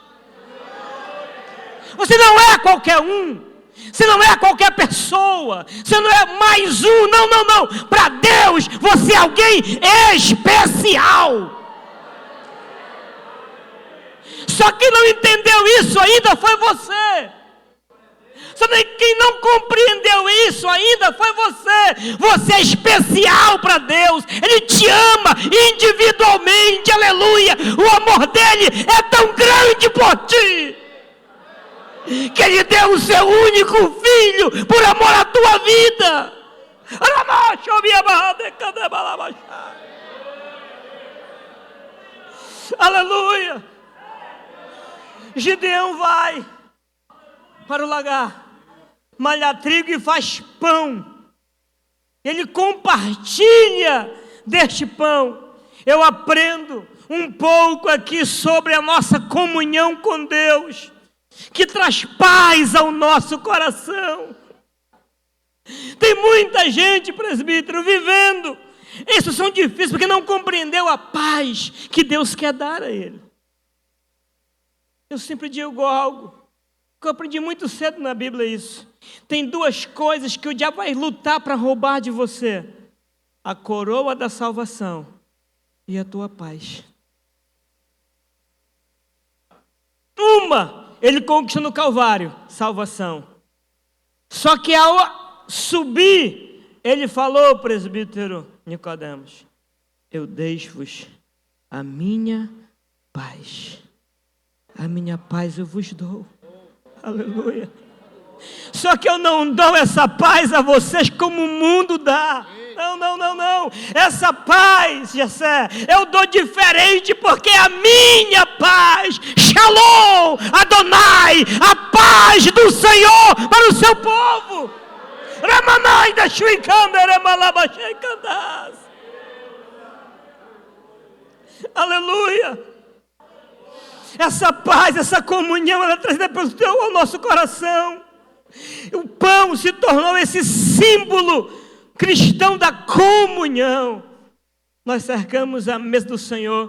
Você não é qualquer um. Você não é qualquer pessoa, você não é mais um, não. Para Deus, você é alguém especial. Só quem não entendeu isso ainda foi você. Só quem não compreendeu isso ainda foi você. Você é especial para Deus. Ele te ama individualmente, aleluia. O amor dele é tão grande por ti, que ele deu o seu único filho por amor à tua vida. Aleluia. Gideão vai para o lagar, malhar trigo e faz pão. Ele compartilha deste pão. Eu aprendo um pouco aqui sobre a nossa comunhão com Deus, que traz paz ao nosso coração. Tem muita gente, presbítero, vivendo. Esses são difíceis porque não compreendeu a paz que Deus quer dar a ele. Eu sempre digo algo que eu aprendi muito cedo na Bíblia isso. Tem duas coisas que o diabo vai lutar para roubar de você: a coroa da salvação e a tua paz. Uma ele conquistou no Calvário, salvação. Só que ao subir, ele falou, presbítero Nicodemos: eu deixo-vos a minha paz. A minha paz eu vos dou. Aleluia. Só que eu não dou essa paz a vocês como o mundo dá. Não. Essa paz, Jessé, eu dou diferente, porque a minha paz, Shalom, Adonai, a paz do Senhor para o seu povo. Ramanai da Shuikandere Malabashei Kandas. Aleluia. Essa paz, essa comunhão, ela é trazida ao nosso coração. O pão se tornou esse símbolo cristão da comunhão. Nós cercamos a mesa do Senhor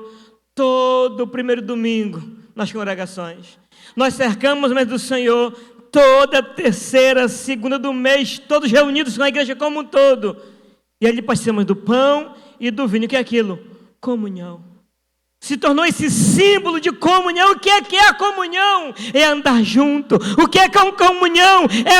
todo o primeiro domingo nas congregações. Nós cercamos a mesa do Senhor toda terceira, segunda do mês, todos reunidos na igreja como um todo. E ali participamos do pão e do vinho. O que é aquilo? Comunhão. se tornou esse símbolo de comunhão. O que é a comunhão? É andar junto. O que é comunhão? É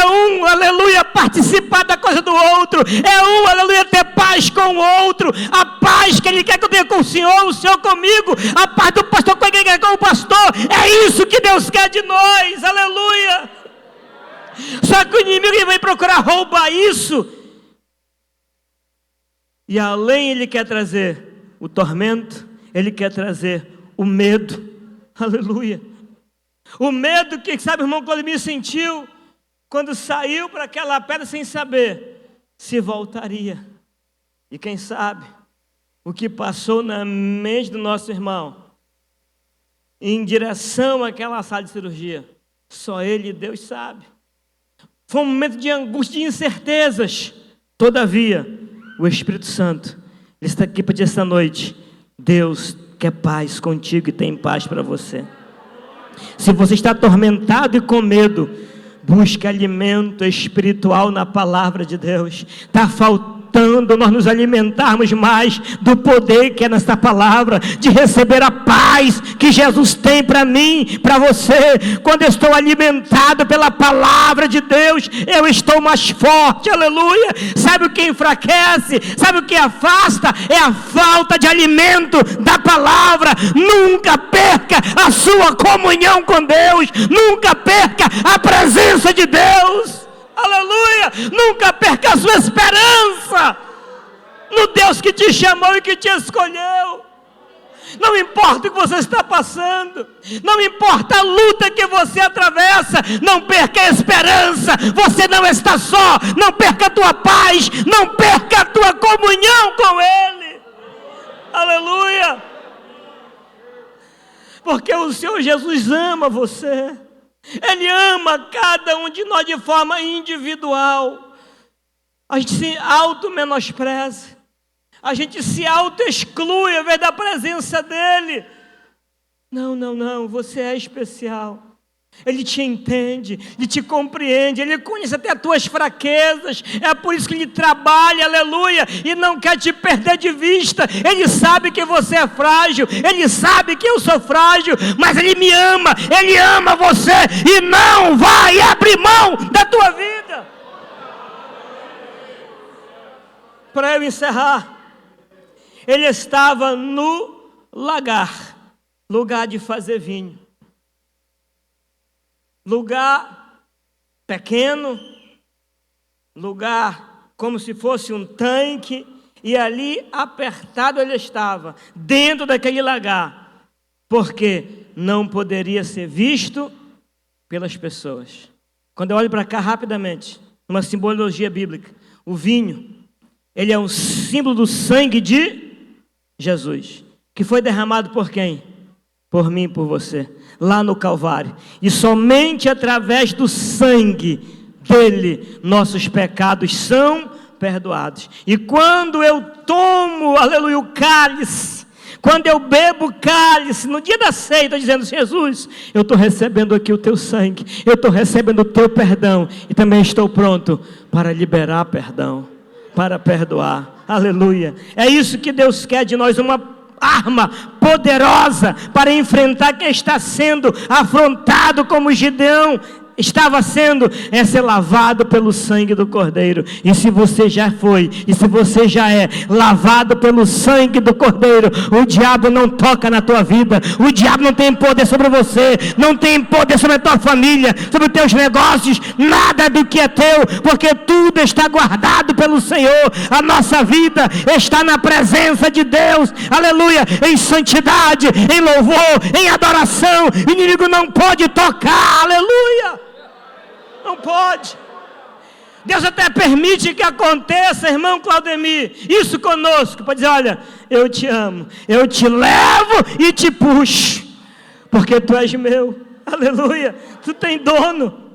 aleluia, participar da coisa do outro. É aleluia, ter paz com o outro. A paz que Ele quer que eu tenha com o Senhor comigo. A paz do pastor que Ele quer com o pastor. É isso que Deus quer de nós, aleluia. Só que o inimigo vem procurar roubar isso. E além Ele quer trazer o tormento, Ele quer trazer o medo, aleluia. O medo que, sabe, o irmão Claudemir sentiu quando saiu para aquela pedra sem saber se voltaria. E quem sabe o que passou na mente do nosso irmão em direção àquela sala de cirurgia, só Ele e Deus sabe. Foi um momento de angústia e incertezas. Todavia, o Espírito Santo, Ele está aqui para dizer esta noite: Deus quer paz contigo e tem paz para você. Se você está atormentado e com medo, busque alimento espiritual na palavra de Deus. Está faltando nós nos alimentarmos mais do poder que é nesta palavra, de receber a paz que Jesus tem para mim, para você. Quando eu estou alimentado pela palavra de Deus, eu estou mais forte, aleluia. Sabe o que enfraquece? Sabe o que afasta? É a falta de alimento da palavra. Nunca perca a sua comunhão com Deus, nunca perca a presença de Deus, aleluia. Nunca perca a sua esperança no Deus que te chamou e que te escolheu. Não importa o que você está passando, não importa a luta que você atravessa, não perca a esperança. Você não está só. Não perca a tua paz, não perca a tua comunhão com Ele, aleluia. Porque o Senhor Jesus ama você. Ele ama cada um de nós de forma individual. A gente se auto-menospreza, a gente se auto-exclui ao invés da presença dEle. Não, você é especial. Ele te entende, Ele te compreende, Ele conhece até as tuas fraquezas. É por isso que Ele trabalha, aleluia, e não quer te perder de vista. Ele sabe que você é frágil, Ele sabe que eu sou frágil, mas Ele me ama, Ele ama você e não vai abrir mão da tua vida. Para eu encerrar, ele estava no lugar de fazer vinho. Lugar pequeno, lugar como se fosse um tanque, e ali apertado ele estava, dentro daquele lagar, porque não poderia ser visto pelas pessoas. Quando eu olho para cá rapidamente, uma simbologia bíblica, o vinho, ele é um símbolo do sangue de Jesus, que foi derramado por quem? Por mim e por você, lá no Calvário. E somente através do sangue dele, nossos pecados são perdoados. E quando eu tomo, aleluia, o cálice, quando eu bebo o cálice, no dia da ceia, estou dizendo: Jesus, eu estou recebendo aqui o teu sangue, eu estou recebendo o teu perdão, e também estou pronto para liberar perdão, para perdoar, aleluia. É isso que Deus quer de nós, uma arma poderosa para enfrentar quem está sendo afrontado como Gideão estava sendo, é ser lavado pelo sangue do Cordeiro. E se você já foi, e se você já é lavado pelo sangue do Cordeiro, o diabo não toca na tua vida, o diabo não tem poder sobre você, não tem poder sobre a tua família, sobre os teus negócios, nada do que é teu, porque tudo está guardado pelo Senhor. A nossa vida está na presença de Deus, aleluia, em santidade, em louvor, em adoração. O inimigo não pode tocar, aleluia. Não pode. Deus até permite que aconteça, irmão Claudemir, isso conosco, para dizer: olha, eu te amo, eu te levo e te puxo, porque tu és meu, aleluia, tu tem dono.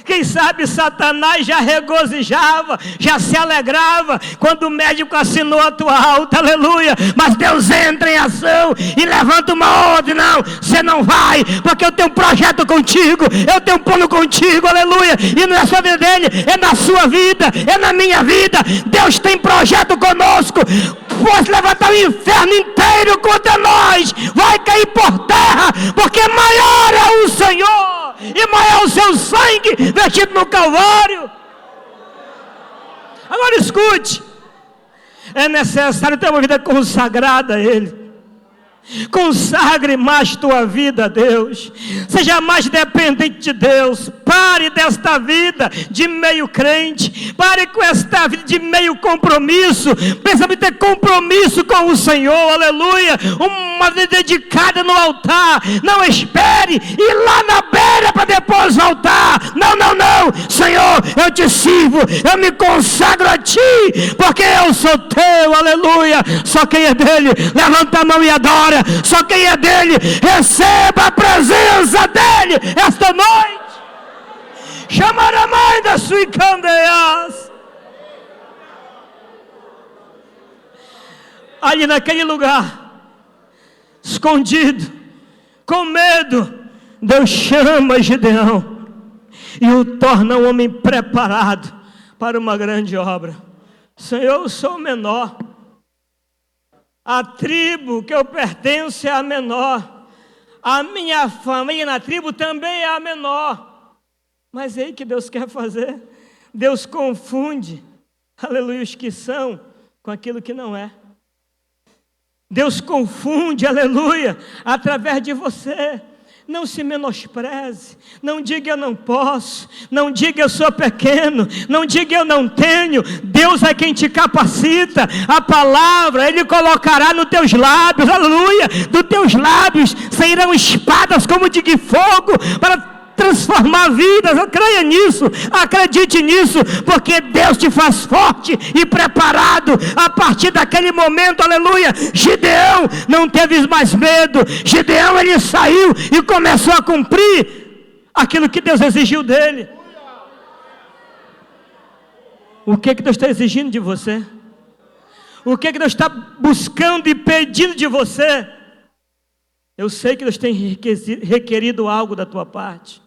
Quem sabe Satanás já regozijava, já se alegrava quando o médico assinou a tua alta, aleluia. Mas Deus entra em ação e levanta uma ordem: não, você não vai, porque eu tenho um projeto contigo, eu tenho um plano contigo, aleluia. E não é só a vida dele, é na sua vida, é na minha vida. Deus tem projeto conosco. Pode levantar o inferno inteiro contra nós, vai cair por terra, porque maior é o Senhor e maior o seu sangue vertido no Calvário. Agora escute: é necessário ter uma vida consagrada a Ele. Consagre mais tua vida a Deus, seja mais dependente de Deus. Pare desta vida de meio crente, pare com esta vida de meio compromisso. Pensa em ter compromisso com o Senhor, aleluia. Uma vida dedicada no altar. Não espere ir lá na beira para depois voltar. Não, Senhor, eu te sirvo, eu me consagro a ti, porque eu sou teu, aleluia. Só quem é dele, levanta a mão e adora. Só quem é dele, receba a presença dele esta noite. Chamar a mãe da sua candeias. Ali naquele lugar, escondido, com medo, Deus chama Gideão e o torna um homem preparado para uma grande obra. Senhor, eu sou o menor. A tribo que eu pertenço é a menor. A minha família na tribo também é a menor. Mas é aí que Deus quer fazer. Deus confunde, aleluia, os que são com aquilo que não é. Deus confunde, aleluia, através de você. Não se menospreze, não diga eu não posso, não diga eu sou pequeno, não diga eu não tenho. Deus é quem te capacita. A palavra Ele colocará nos teus lábios, aleluia. Dos teus lábios sairão espadas como de fogo para transformar vidas. Creia nisso, acredite nisso, porque Deus te faz forte e preparado. A partir daquele momento, aleluia, Gideão não teve mais medo. Gideão, ele saiu e começou a cumprir aquilo que Deus exigiu dele. O que Deus está exigindo de você? O que Deus está buscando e pedindo de você? Eu sei que Deus tem requerido algo da tua parte.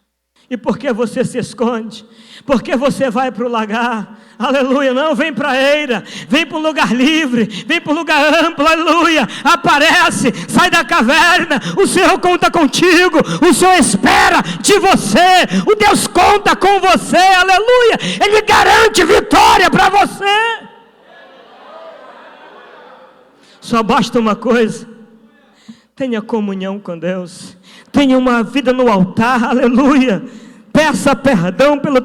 E por que você se esconde? Por que você vai para o lagar? Aleluia, não, vem para a eira, vem para um lugar livre, vem para um lugar amplo, aleluia. Aparece, sai da caverna. O Senhor conta contigo, o Senhor espera de você. O Deus conta com você, aleluia. Ele garante vitória para você. Só basta uma coisa: tenha comunhão com Deus, tenha uma vida no altar, aleluia. Peça perdão pelas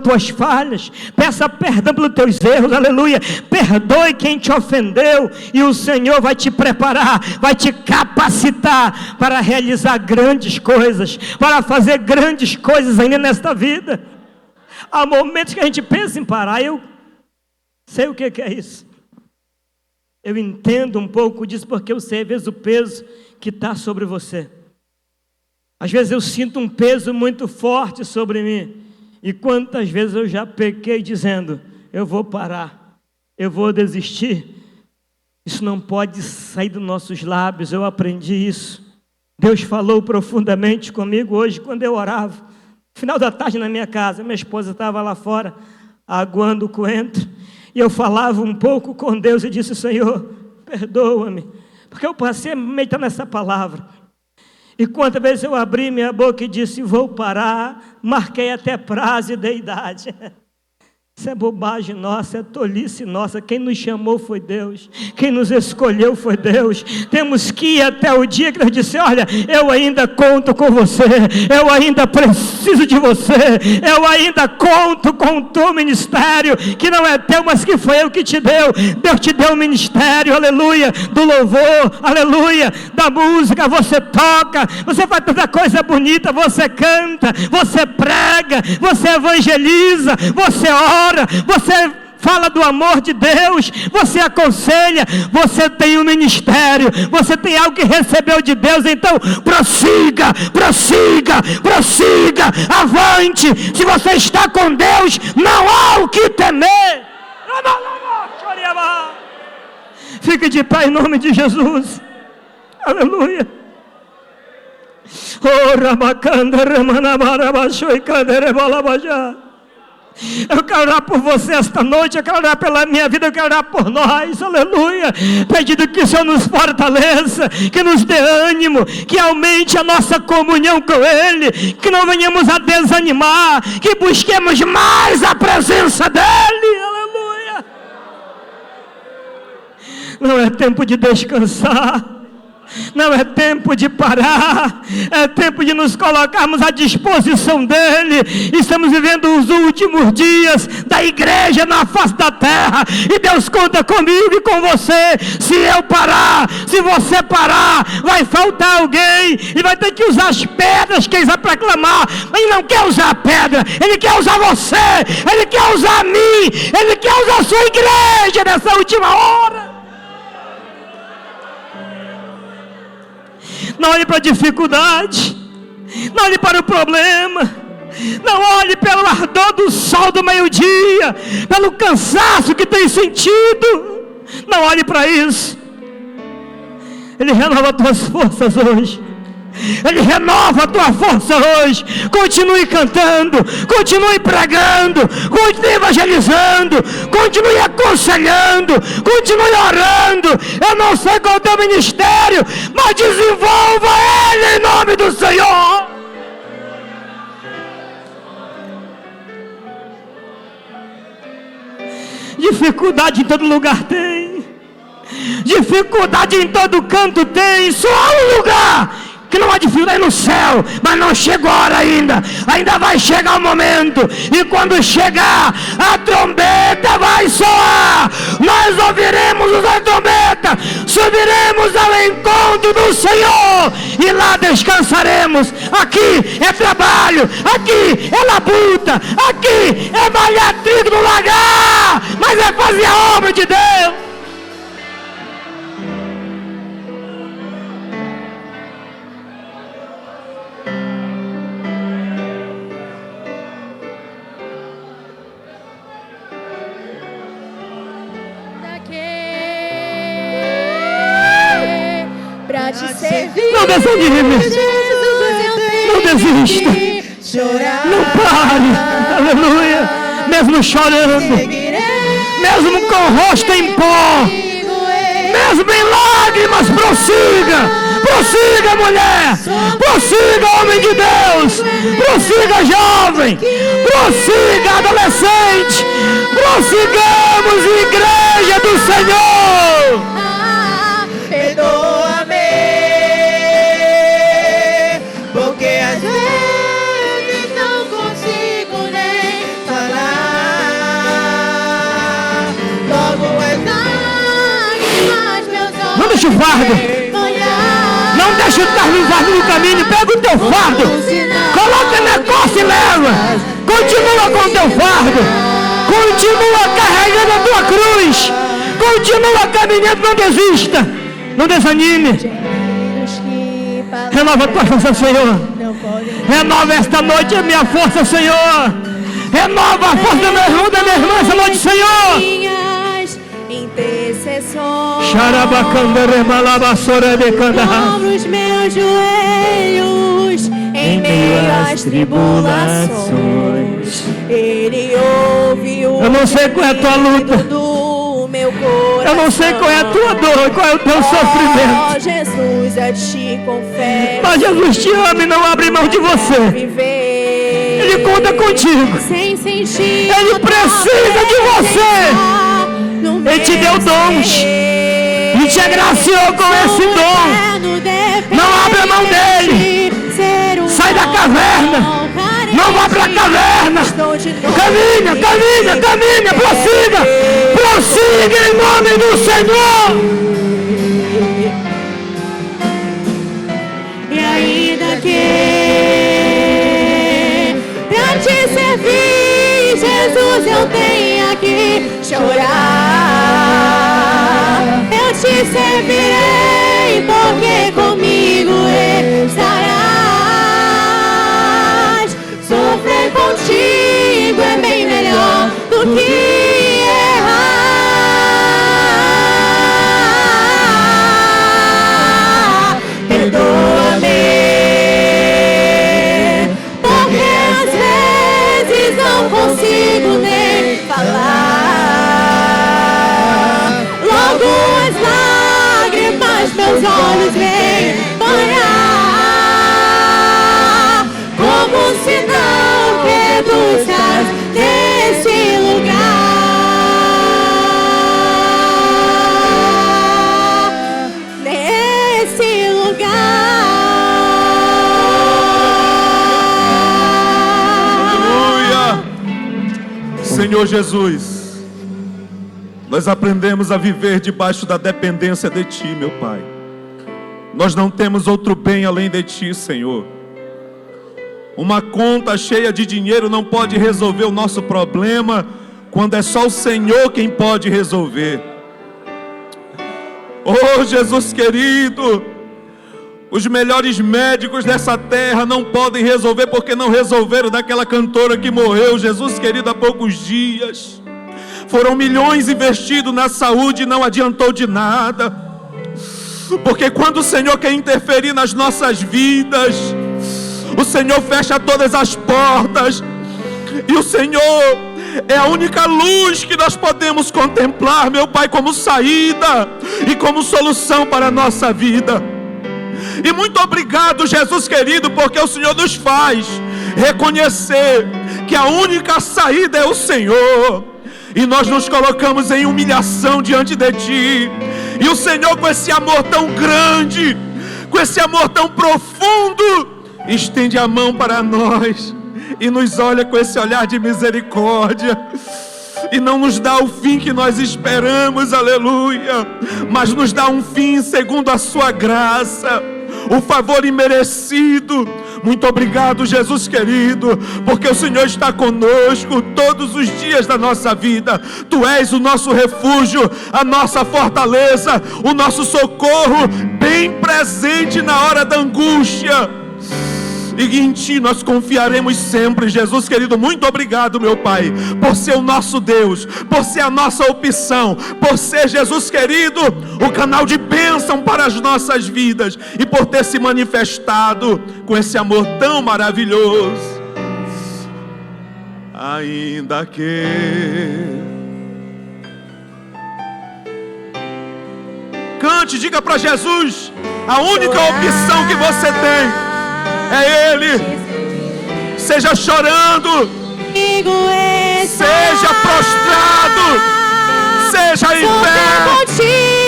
tuas falhas, peça perdão pelos teus erros, aleluia. Perdoe quem te ofendeu, e o Senhor vai te preparar, vai te capacitar para realizar grandes coisas, para fazer grandes coisas ainda nesta vida. Há momentos que a gente pensa em parar. Eu sei o que é isso. Eu entendo um pouco disso, porque eu sei às vezes o peso que está sobre você. Às vezes eu sinto um peso muito forte sobre mim. E quantas vezes eu já pequei dizendo: eu vou parar, eu vou desistir. Isso não pode sair dos nossos lábios. Eu aprendi isso. Deus falou profundamente comigo hoje quando eu orava. Final da tarde na minha casa, minha esposa estava lá fora aguando o coentro. E eu falava um pouco com Deus e disse: Senhor, perdoa-me, porque eu passei a meditar nessa palavra. E quantas vezes eu abri minha boca e disse: vou parar, marquei até prazo e dei idade. Isso é bobagem nossa, é tolice nossa. Quem nos chamou foi Deus, quem nos escolheu foi Deus. Temos que ir até o dia que Deus disse: olha, eu ainda conto com você, eu ainda preciso de você, eu ainda conto com o teu ministério, que não é teu, mas que foi eu que te deu. Deus te deu o ministério, aleluia, do louvor, aleluia, da música. Você toca, você faz tanta coisa bonita, você canta, você prega, você evangeliza, você ora, você fala do amor de Deus, você aconselha, você tem um ministério, você tem algo que recebeu de Deus, então prossiga, prossiga, prossiga, avante. Se você está com Deus, não há o que temer. Fique de pé em nome de Jesus. Aleluia. Eu quero orar por você esta noite, eu quero orar pela minha vida, eu quero orar por nós, aleluia, pedindo que o Senhor nos fortaleça, que nos dê ânimo, que aumente a nossa comunhão com Ele, que não venhamos a desanimar, que busquemos mais a presença dEle, aleluia. Não é tempo de descansar, não é tempo de parar, é tempo de nos colocarmos à disposição dEle. Estamos vivendo os últimos dias da igreja na face da terra, e Deus conta comigo e com você. Se eu parar, se você parar, vai faltar alguém, e vai ter que usar as pedras que Ele vai proclamar. Ele não quer usar a pedra, Ele quer usar você, Ele quer usar a mim, Ele quer usar a sua igreja nessa última hora. Não olhe para a dificuldade, não olhe para o problema, não olhe pelo ardor do sol do meio-dia, pelo cansaço que tem sentido. Não olhe para isso. Ele renova as tuas forças hoje. Ele renova a tua força hoje. Continue cantando, continue pregando, continue evangelizando, continue aconselhando, continue orando. Eu não sei qual é o teu ministério, mas desenvolva ele em nome do Senhor. Dificuldade em todo lugar tem, dificuldade em todo canto tem. Só há um lugar que não há dificuldade no céu, mas não chegou a hora ainda. Ainda vai chegar o momento, e quando chegar, a trombeta vai soar. Nós ouviremos a trombeta, subiremos ao encontro do Senhor, e lá descansaremos. Aqui é trabalho, aqui é labuta, aqui é malhar trigo no lagar, mas é fazer a obra de Deus. Pra te servir, não desanime, não desista, não pare, aleluia. Mesmo chorando, mesmo com o rosto em pó, mesmo em lágrimas, prossiga, prossiga, mulher, prossiga, homem de Deus, prossiga, jovem, prossiga, adolescente, prossigamos, igreja do Senhor. Perdoa-me, porque às vezes não consigo nem falar. Logo as lágrimas meus olhos. Não deixe o fardo, não deixe o fardo no caminho. Pega o teu fardo, coloca na costa e leva. Continua com o teu fardo, continua carregando a tua cruz, continua caminhando. Não desista, não desanime. Renova a tua força, Senhor. Renova esta noite a minha força, Senhor. Renova a força do meu irmão, da minha irmã essa noite, Senhor. Dobro os meus joelhos em meio às tribulações. Ele ouve o eu não sei qual é a tua luta, do meu coração. eu não sei qual é a tua dor, qual é o teu sofrimento. Jesus, eu te confesso, Mas Jesus te ama e não abre mão de você. Ele conta contigo. Ele precisa de você. Ele te deu dons e te agraciou com esse dom. Não abra mão dele. Sai da caverna. Não vá para a caverna. Caminha, caminha, caminha. Prossiga. Prossiga em nome do Senhor. E ainda que pra te servir, Jesus, eu tenha aqui chorar. Eu te servirei, porque comigo estarás. Sofrer contigo é bem melhor do que errar. Perdoa-me, porque às vezes não consigo nem falar. Logo as lágrimas meus olhos vêm banhar, como um sinal que tu estás nesse lugar. Nesse lugar. Senhor Jesus, nós aprendemos a viver debaixo da dependência de Ti, meu Pai. Nós não temos outro bem além de Ti, Senhor. Uma conta cheia de dinheiro não pode resolver o nosso problema, quando é só o Senhor quem pode resolver. Oh, Jesus querido, os melhores médicos dessa terra não podem resolver, porque não resolveram daquela cantora que morreu, Jesus querido, há poucos dias. Foram milhões investidos na saúde e não adiantou de nada. Porque quando o Senhor quer interferir nas nossas vidas, o Senhor fecha todas as portas. E o Senhor é a única luz que nós podemos contemplar, meu Pai, como saída e como solução para a nossa vida. E muito obrigado, Jesus querido, porque o Senhor nos faz reconhecer que a única saída é o Senhor. E nós nos colocamos em humilhação diante de Ti. E o Senhor, com esse amor tão grande, com esse amor tão profundo, estende a mão para nós e nos olha com esse olhar de misericórdia. E não nos dá o fim que nós esperamos, aleluia, mas nos dá um fim segundo a sua graça, o favor imerecido. Muito obrigado, Jesus querido, porque o Senhor está conosco todos os dias da nossa vida. Tu és o nosso refúgio, a nossa fortaleza, o nosso socorro, bem presente na hora da angústia. E em Ti nós confiaremos sempre, Jesus querido. Muito obrigado, meu Pai, por ser o nosso Deus, por ser a nossa opção, por ser, Jesus querido, o canal de bênção para as nossas vidas, e por ter se manifestado com esse amor tão maravilhoso. Ainda que cante, diga para Jesus: a única opção que você tem é Ele. Seja chorando, seja prostrado, seja em pé,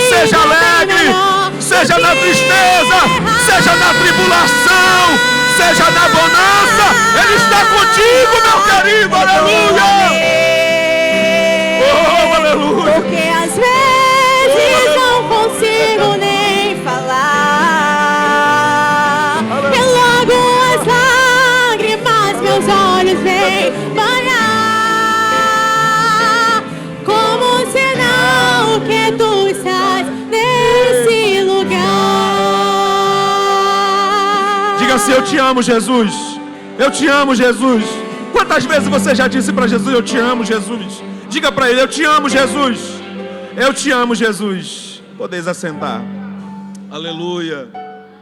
seja alegre, seja na tristeza, seja na tribulação, seja na bonança, Ele está contigo, meu querido, aleluia. Oh, aleluia. Porque às vezes não consigo nem falar, e logo as lágrimas meus olhos vêm banhar, como um sinal que tu estás nesse lugar. Diga assim: eu te amo, Jesus. Eu te amo, Jesus. Quantas vezes você já disse para Jesus: eu te amo, Jesus? Diga para Ele: eu te amo, Jesus. Eu te amo, Jesus. Podeis assentar. Aleluia.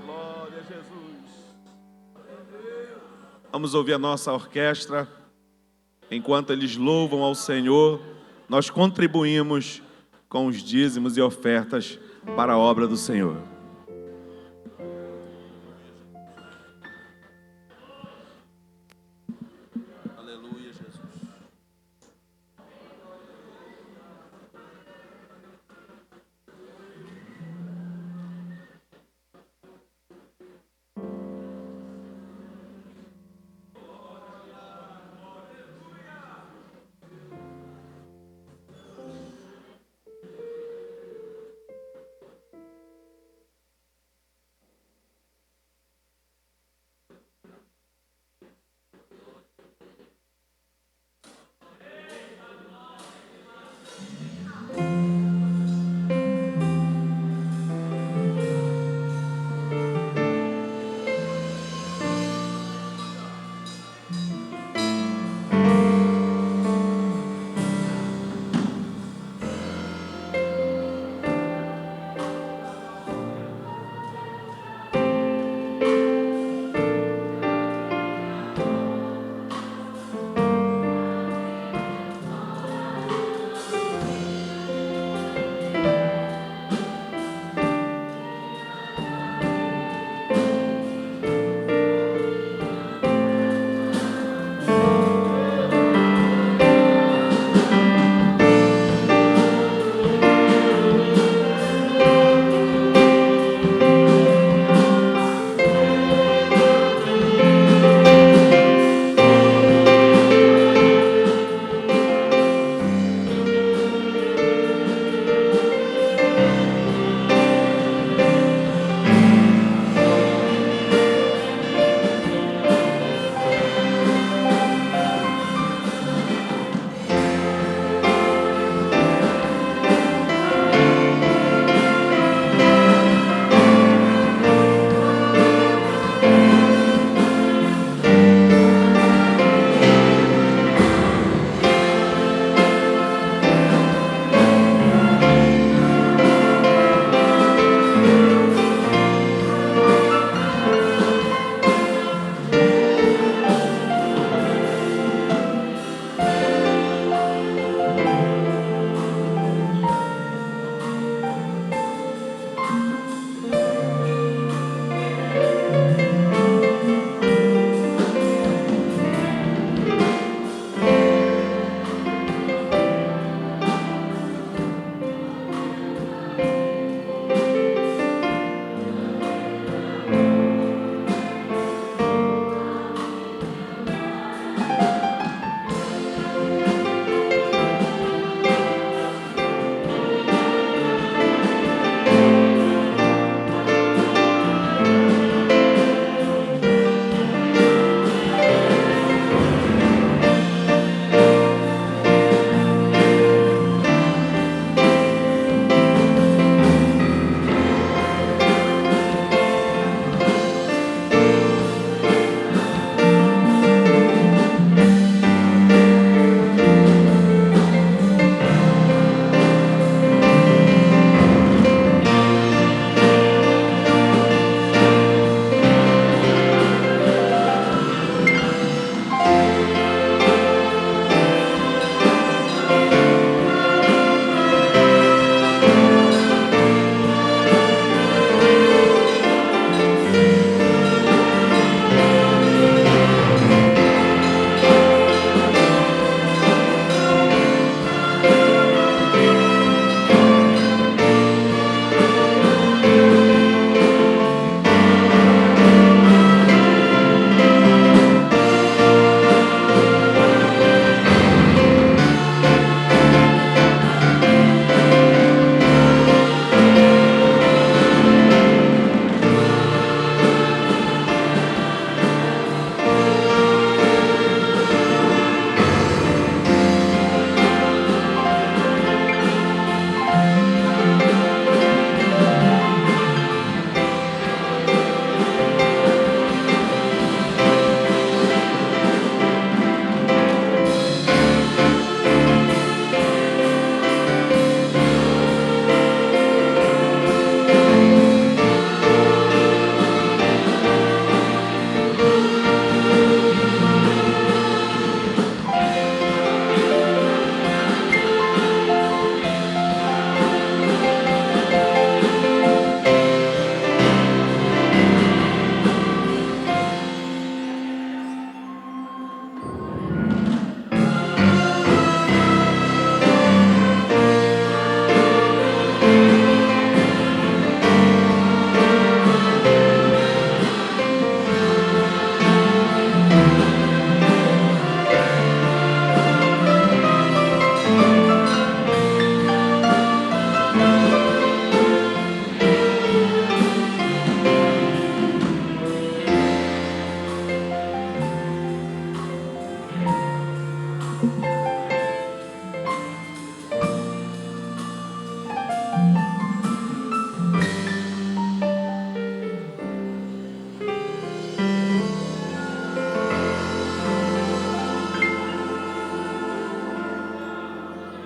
Glória a Jesus. Vamos ouvir a nossa orquestra. Enquanto eles louvam ao Senhor, nós contribuímos com os dízimos e ofertas para a obra do Senhor.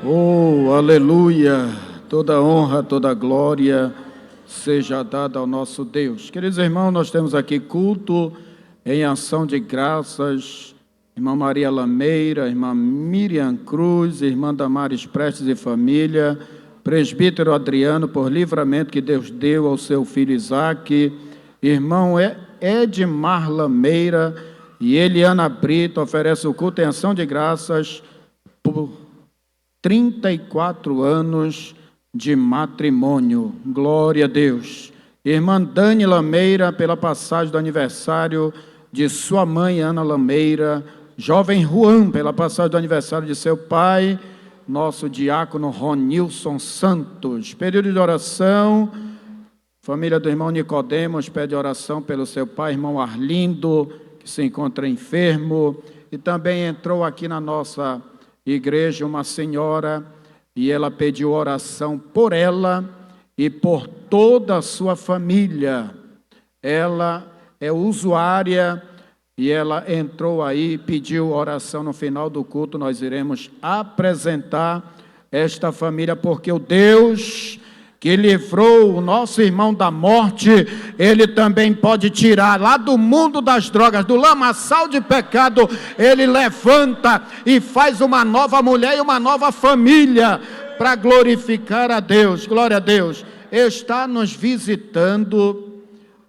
Oh, aleluia! Toda honra, toda glória seja dada ao nosso Deus. Queridos irmãos, nós temos aqui culto em ação de graças. Irmã Maria Lameira, irmã Miriam Cruz, irmã Damares Prestes e família, presbítero Adriano, por livramento que Deus deu ao seu filho Isaac, irmão Edmar Lameira e Eliana Brito, oferece o culto em ação de graças por 34 anos de matrimônio. Glória a Deus. Irmã Dani Lameira, pela passagem do aniversário de sua mãe, Ana Lameira. Jovem Juan, pela passagem do aniversário de seu pai, nosso diácono Ronilson Santos. Período de oração, família do irmão Nicodemos pede oração pelo seu pai, irmão Arlindo, que se encontra enfermo. E também entrou aqui na nossa igreja uma senhora, e ela pediu oração por ela e por toda a sua família. Ela é usuária e ela entrou aí, pediu oração no final do culto. Nós iremos apresentar esta família, porque o Deus que livrou o nosso irmão da morte, Ele também pode tirar lá do mundo das drogas, do lamaçal de pecado. Ele levanta e faz uma nova mulher e uma nova família para glorificar a Deus. Glória a Deus. Está nos visitando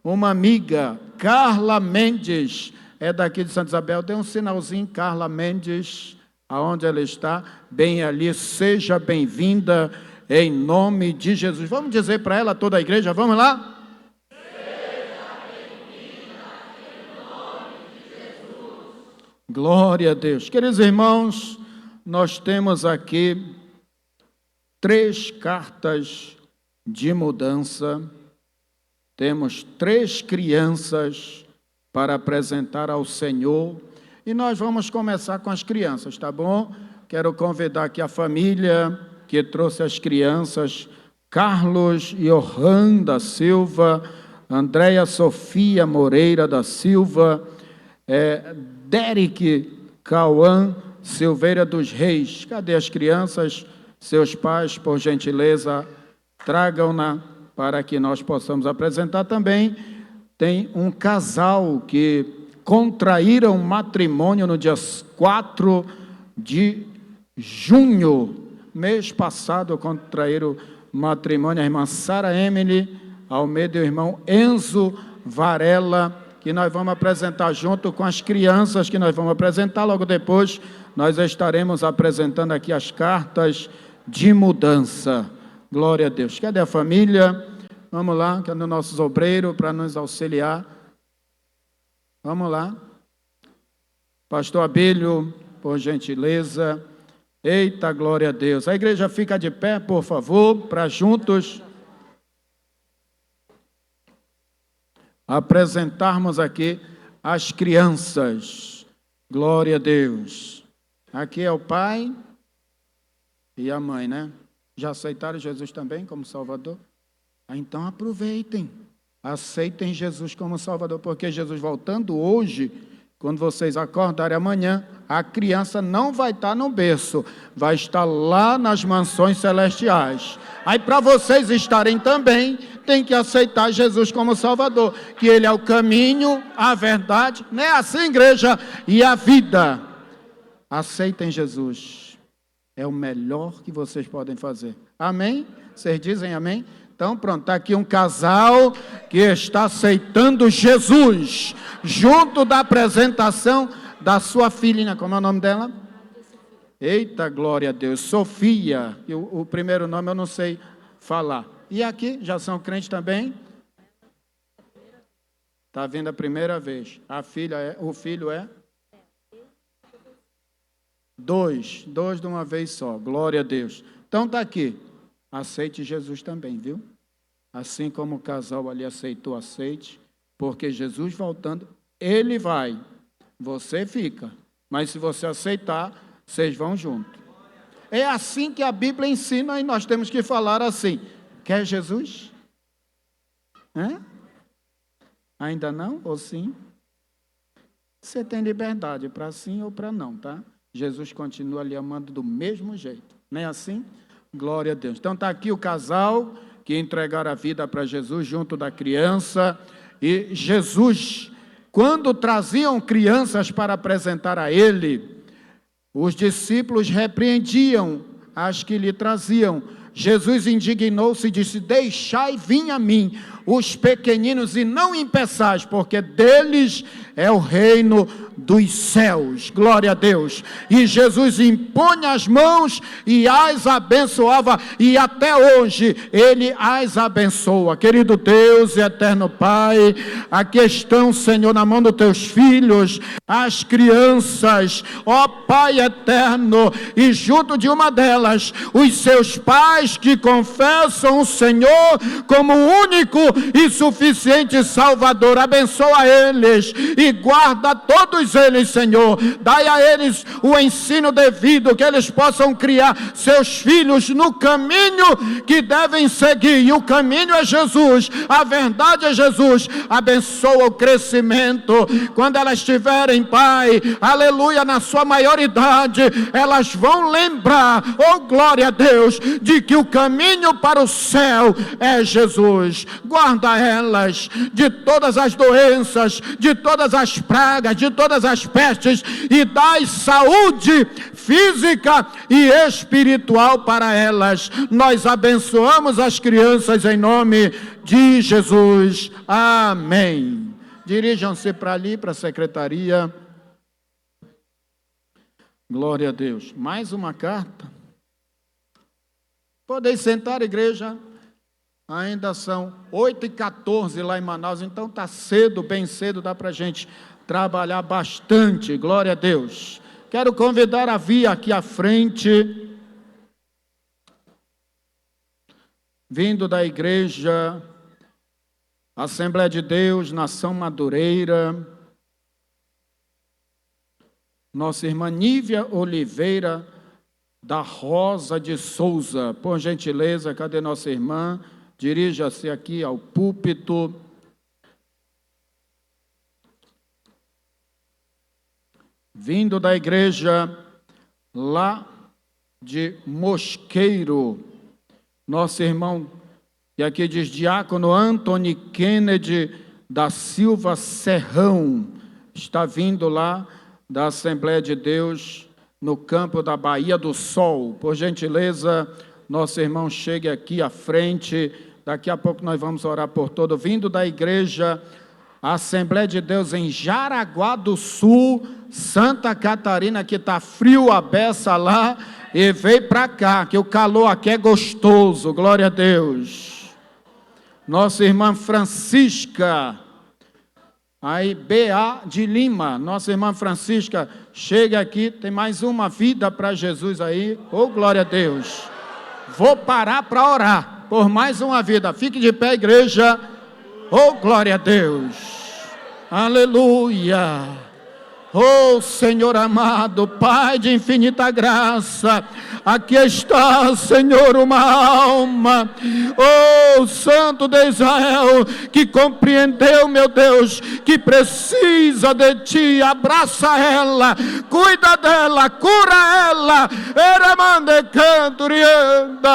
uma amiga, Carla Mendes, é daqui de Santa Isabel. Dê um sinalzinho, Carla Mendes, aonde ela está, bem ali. Seja bem-vinda em nome de Jesus. Vamos dizer para ela, toda a igreja, vamos lá? Seja bem-vinda em nome de Jesus. Glória a Deus. Queridos irmãos, nós temos aqui 3 cartas de mudança. Temos 3 crianças para apresentar ao Senhor. E nós vamos começar com as crianças, tá bom? Quero convidar aqui a família que trouxe as crianças: Carlos Johan da Silva, Andréia Sofia Moreira da Silva, Derek Cauã Silveira dos Reis. Cadê as crianças? Seus pais, por gentileza, tragam-na para que nós possamos apresentar. Também tem um casal que contraíram matrimônio no dia 4 de junho. Mês passado contraíram matrimônio a irmã Sara Emily Almeida e o irmão Enzo Varela, que nós vamos apresentar junto com as crianças que nós vamos apresentar. Logo depois nós estaremos apresentando aqui as cartas de mudança. Glória a Deus. Cadê a família? Vamos lá, cadê o nosso obreiro para nos auxiliar? Vamos lá. Pastor Abílio, por gentileza. Eita, glória a Deus. A igreja fica de pé, por favor, para juntos apresentarmos aqui as crianças. Glória a Deus. Aqui é o pai e a mãe, né? Já aceitaram Jesus também como Salvador? Então aproveitem, aceitem Jesus como Salvador, porque Jesus voltando hoje, quando vocês acordarem amanhã, a criança não vai estar no berço, vai estar lá nas mansões celestiais. Aí para vocês estarem também, tem que aceitar Jesus como Salvador, que Ele é o caminho, a verdade, não é assim, igreja? E a vida. Aceitem Jesus, é o melhor que vocês podem fazer. Amém? Vocês dizem amém? Então pronto, está aqui um casal que está aceitando Jesus, junto da apresentação da sua filhinha. Como é o nome dela? Eita, glória a Deus, Sofia. O primeiro nome eu não sei falar. E aqui, já são crentes também? Está vindo a primeira vez. O filho é? 2 de uma vez só, glória a Deus. Então está aqui, aceite Jesus também, viu? Assim como o casal ali aceitou, aceite, porque Jesus voltando, Ele vai, você fica, mas se você aceitar, vocês vão junto. É assim que a Bíblia ensina e nós temos que falar assim. Quer Jesus? Ainda não ou sim? Você tem liberdade para sim ou para não, tá? Jesus continua lhe amando do mesmo jeito. Não é assim? Glória a Deus. Então está aqui o casal que entregaram a vida para Jesus junto da criança. E Jesus, quando traziam crianças para apresentar a ele, os discípulos repreendiam as que lhe traziam. Jesus indignou-se e disse: deixai vir a mim os pequeninos e não impeçais, porque deles é o reino dos céus. Glória a Deus. E Jesus impõe as mãos e as abençoava, e até hoje ele as abençoa. Querido Deus e eterno Pai, aqui estão, Senhor, na mão dos teus filhos, as crianças, ó Pai eterno, e junto de uma delas, os seus pais que confessam o Senhor como único e suficiente Salvador. Abençoa eles e guarda todos eles, Senhor. Dai a eles o ensino devido, que eles possam criar seus filhos no caminho que devem seguir, e o caminho é Jesus, a verdade é Jesus. Abençoa o crescimento, quando elas estiverem, Pai, aleluia, na sua maioridade, elas vão lembrar, oh glória a Deus, de que o caminho para o céu é Jesus. Guarda elas de todas as doenças, de todas as pragas, de todas as pestes, e dai saúde física e espiritual para elas. Nós abençoamos as crianças em nome de Jesus. Amém. Dirijam-se para ali, para a secretaria. Glória a Deus. Mais uma carta. Podem sentar, igreja. Ainda são 8h14 lá em Manaus, então está cedo, bem cedo, dá para a gente trabalhar bastante. Glória a Deus. Quero convidar a Via aqui à frente, vindo da igreja Assembleia de Deus, Nação Madureira, nossa irmã Nívia Oliveira da Rosa de Souza. Por gentileza, cadê nossa irmã? Dirija-se aqui ao púlpito. Vindo da igreja lá de Mosqueiro, nosso irmão, e aqui diz diácono Anthony Kennedy da Silva Serrão, está vindo lá da Assembleia de Deus no campo da Bahia do Sol. Por gentileza, nosso irmão chegue aqui à frente. Daqui a pouco nós vamos orar por todo. Vindo da igreja Assembleia de Deus em Jaraguá do Sul, Santa Catarina, que está frio a beça lá, e veio para cá, que o calor aqui é gostoso. Glória a Deus. Nossa irmã Francisca, aí B.A. de Lima, nossa irmã Francisca, chega aqui, tem mais uma vida para Jesus aí. Oh, glória a Deus. Vou parar para orar por mais uma vida. Fique de pé, igreja. Oh, glória a Deus. Aleluia. Oh, Senhor amado, Pai de infinita graça, aqui está, Senhor, uma alma, oh, Santo de Israel, que compreendeu, meu Deus, que precisa de Ti. Abraça ela, cuida dela, cura ela, eramande canturianda.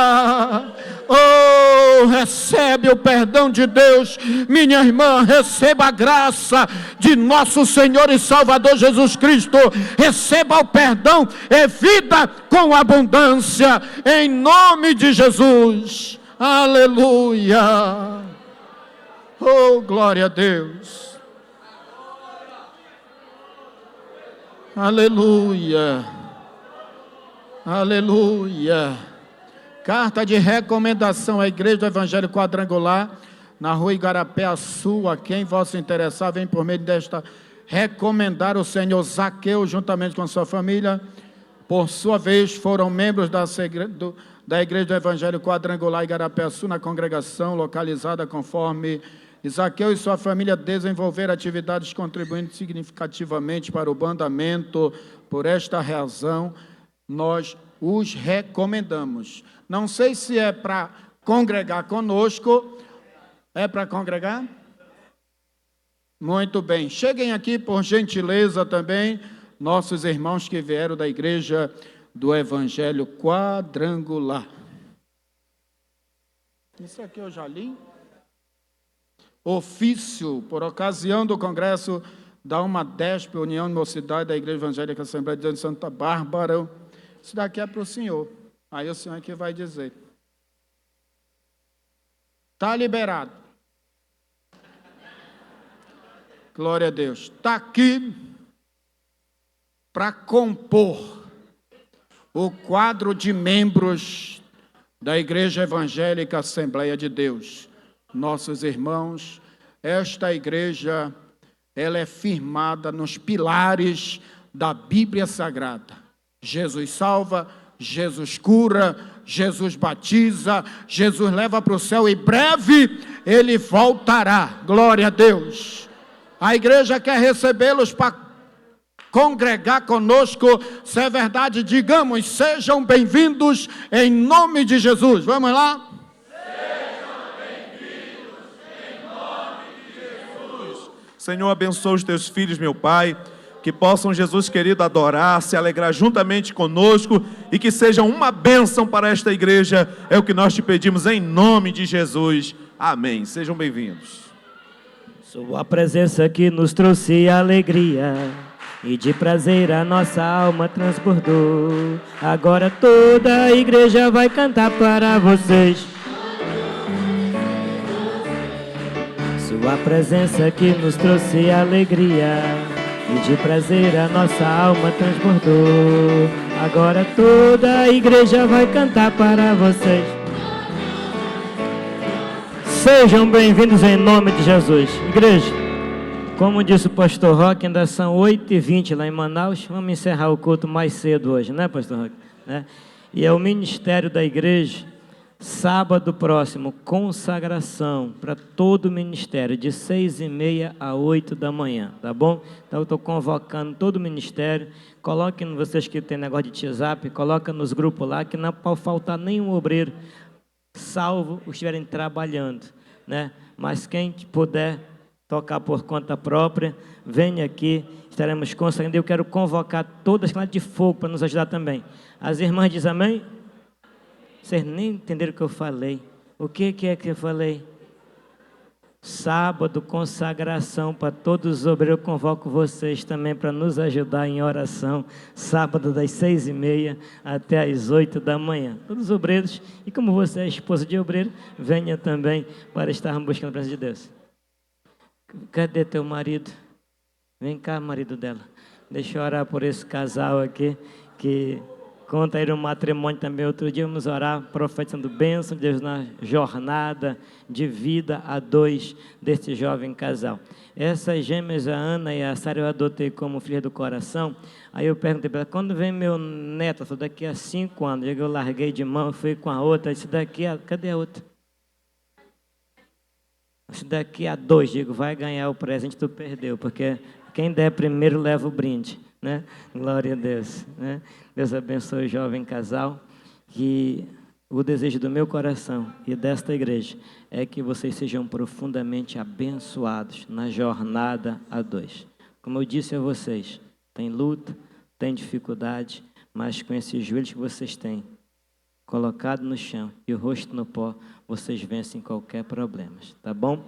Oh, recebe o perdão de Deus, minha irmã, receba a graça de nosso Senhor e Salvador Jesus Cristo, receba o perdão e vida com abundância, em nome de Jesus. Aleluia. Oh, glória a Deus. Aleluia. Aleluia. Carta de recomendação à Igreja do Evangelho Quadrangular, na rua Igarapé-Açu. A quem vosso interessar, vem por meio desta recomendar o senhor Zaqueu, juntamente com sua família. Por sua vez, foram membros da Igreja do Evangelho Quadrangular Igarapé-Açu, na congregação localizada conforme Zaqueu e sua família desenvolveram atividades contribuindo significativamente para o andamento. Por esta razão, nós os recomendamos. Não sei se é para congregar conosco. É para congregar? Muito bem. Cheguem aqui, por gentileza, também, nossos irmãos que vieram da Igreja do Evangelho quadrangular. Isso aqui eu já li. Ofício, por ocasião do Congresso da UMADESP, União de Mocidade da Igreja Evangélica Assembleia de Deus de Santa Bárbara. Isso daqui é para o senhor. Aí o senhor aqui vai dizer. Está liberado. Glória a Deus. Está aqui para compor o quadro de membros da Igreja Evangélica Assembleia de Deus. Nossos irmãos, esta igreja, ela é firmada nos pilares da Bíblia Sagrada. Jesus salva, Jesus cura, Jesus batiza, Jesus leva para o céu e breve Ele voltará. Glória a Deus. A igreja quer recebê-los para congregar conosco. Se é verdade, digamos, sejam bem-vindos em nome de Jesus. Vamos lá? Senhor, abençoa os teus filhos, meu Pai, que possam, Jesus querido, adorar, se alegrar juntamente conosco e que sejam uma bênção para esta igreja, é o que nós te pedimos em nome de Jesus. Amém. Sejam bem-vindos. Sua presença aqui nos trouxe alegria e de prazer a nossa alma transbordou. Agora toda a igreja vai cantar para vocês. Sua presença aqui nos trouxe alegria e de prazer a nossa alma transbordou. Agora toda a igreja vai cantar para vocês. Sejam bem-vindos em nome de Jesus. Igreja, como disse o pastor Roque, ainda são 8h20 lá em Manaus. Vamos encerrar o culto mais cedo hoje, né, pastor Roque? E é o ministério da igreja. Sábado próximo, consagração para todo o ministério, de 6h30 a 8 da manhã, tá bom? Então eu estou convocando todo o ministério. Coloquem vocês que tem negócio de WhatsApp, coloca nos grupos lá, que não pode faltar nenhum obreiro, salvo os que estiverem trabalhando, né? Mas quem puder tocar por conta própria, venha aqui, estaremos consagrando. Eu quero convocar todas as clases de fogo para nos ajudar também. As irmãs dizem amém? Vocês nem entenderam o que eu falei. O que é que eu falei? Sábado, consagração para todos os obreiros. Eu convoco vocês também para nos ajudar em oração. Sábado, das 6h30 até as 8 da manhã. Todos os obreiros. E como você é esposa de obreiro, venha também para estarmos buscando a presença de Deus. Cadê teu marido? Vem cá, marido dela. Deixa eu orar por esse casal aqui, que conta aí no matrimônio também. Outro dia vamos orar, profetizando bênção de Deus na jornada de vida a dois desse jovem casal. Essas gêmeas, a Ana e a Sara, eu adotei como filha do coração. Aí eu perguntei para ela, quando vem meu neto? Eu falei, daqui a 5 anos. Eu larguei de mão, fui com a outra. Disse, cadê a outra? Se daqui a 2, digo, vai ganhar o presente, tu perdeu, porque quem der primeiro leva o brinde, né? Glória a Deus, né? Deus abençoe o jovem casal, que o desejo do meu coração e desta igreja é que vocês sejam profundamente abençoados na jornada a 2. Como eu disse a vocês, tem luta, tem dificuldade, mas com esses joelhos que vocês têm, colocado no chão e o rosto no pó, vocês vencem qualquer problema, tá bom?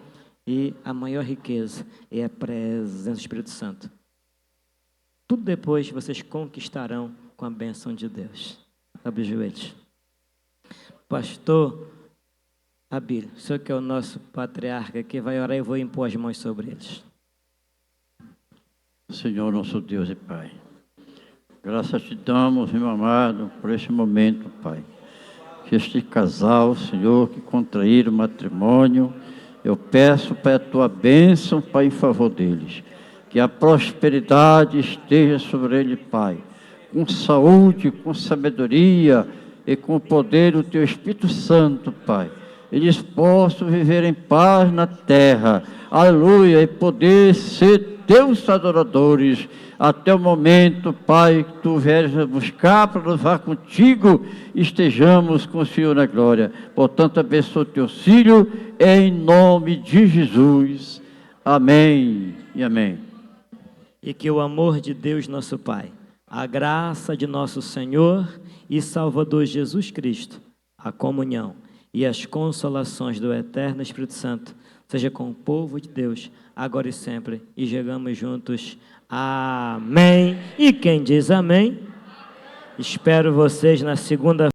E a maior riqueza é a presença do Espírito Santo. Tudo depois vocês conquistarão com a bênção de Deus. Abre os joelhos. Pastor Abílio, o senhor que é o nosso patriarca aqui, vai orar e eu vou impor as mãos sobre eles. Senhor, nosso Deus e Pai, graças te damos, meu amado, por este momento, Pai. Que este casal, Senhor, que contraíram o matrimônio, eu peço, Pai, a tua bênção, Pai, em favor deles. Que a prosperidade esteja sobre ele, Pai, com saúde, com sabedoria e com o poder do teu Espírito Santo, Pai. Eles possam viver em paz na terra, aleluia, e poder ser teus adoradores, até o momento, Pai, que tu vieres buscar para levar contigo, estejamos com o Senhor na glória. Portanto, abençoa o teu filho, em nome de Jesus. Amém e amém. E que o amor de Deus, nosso Pai, A graça de nosso Senhor e Salvador Jesus Cristo, a comunhão e as consolações do eterno Espírito Santo, seja com o povo de Deus, agora e sempre, e chegamos juntos. Amém. E quem diz amém? Espero vocês na segunda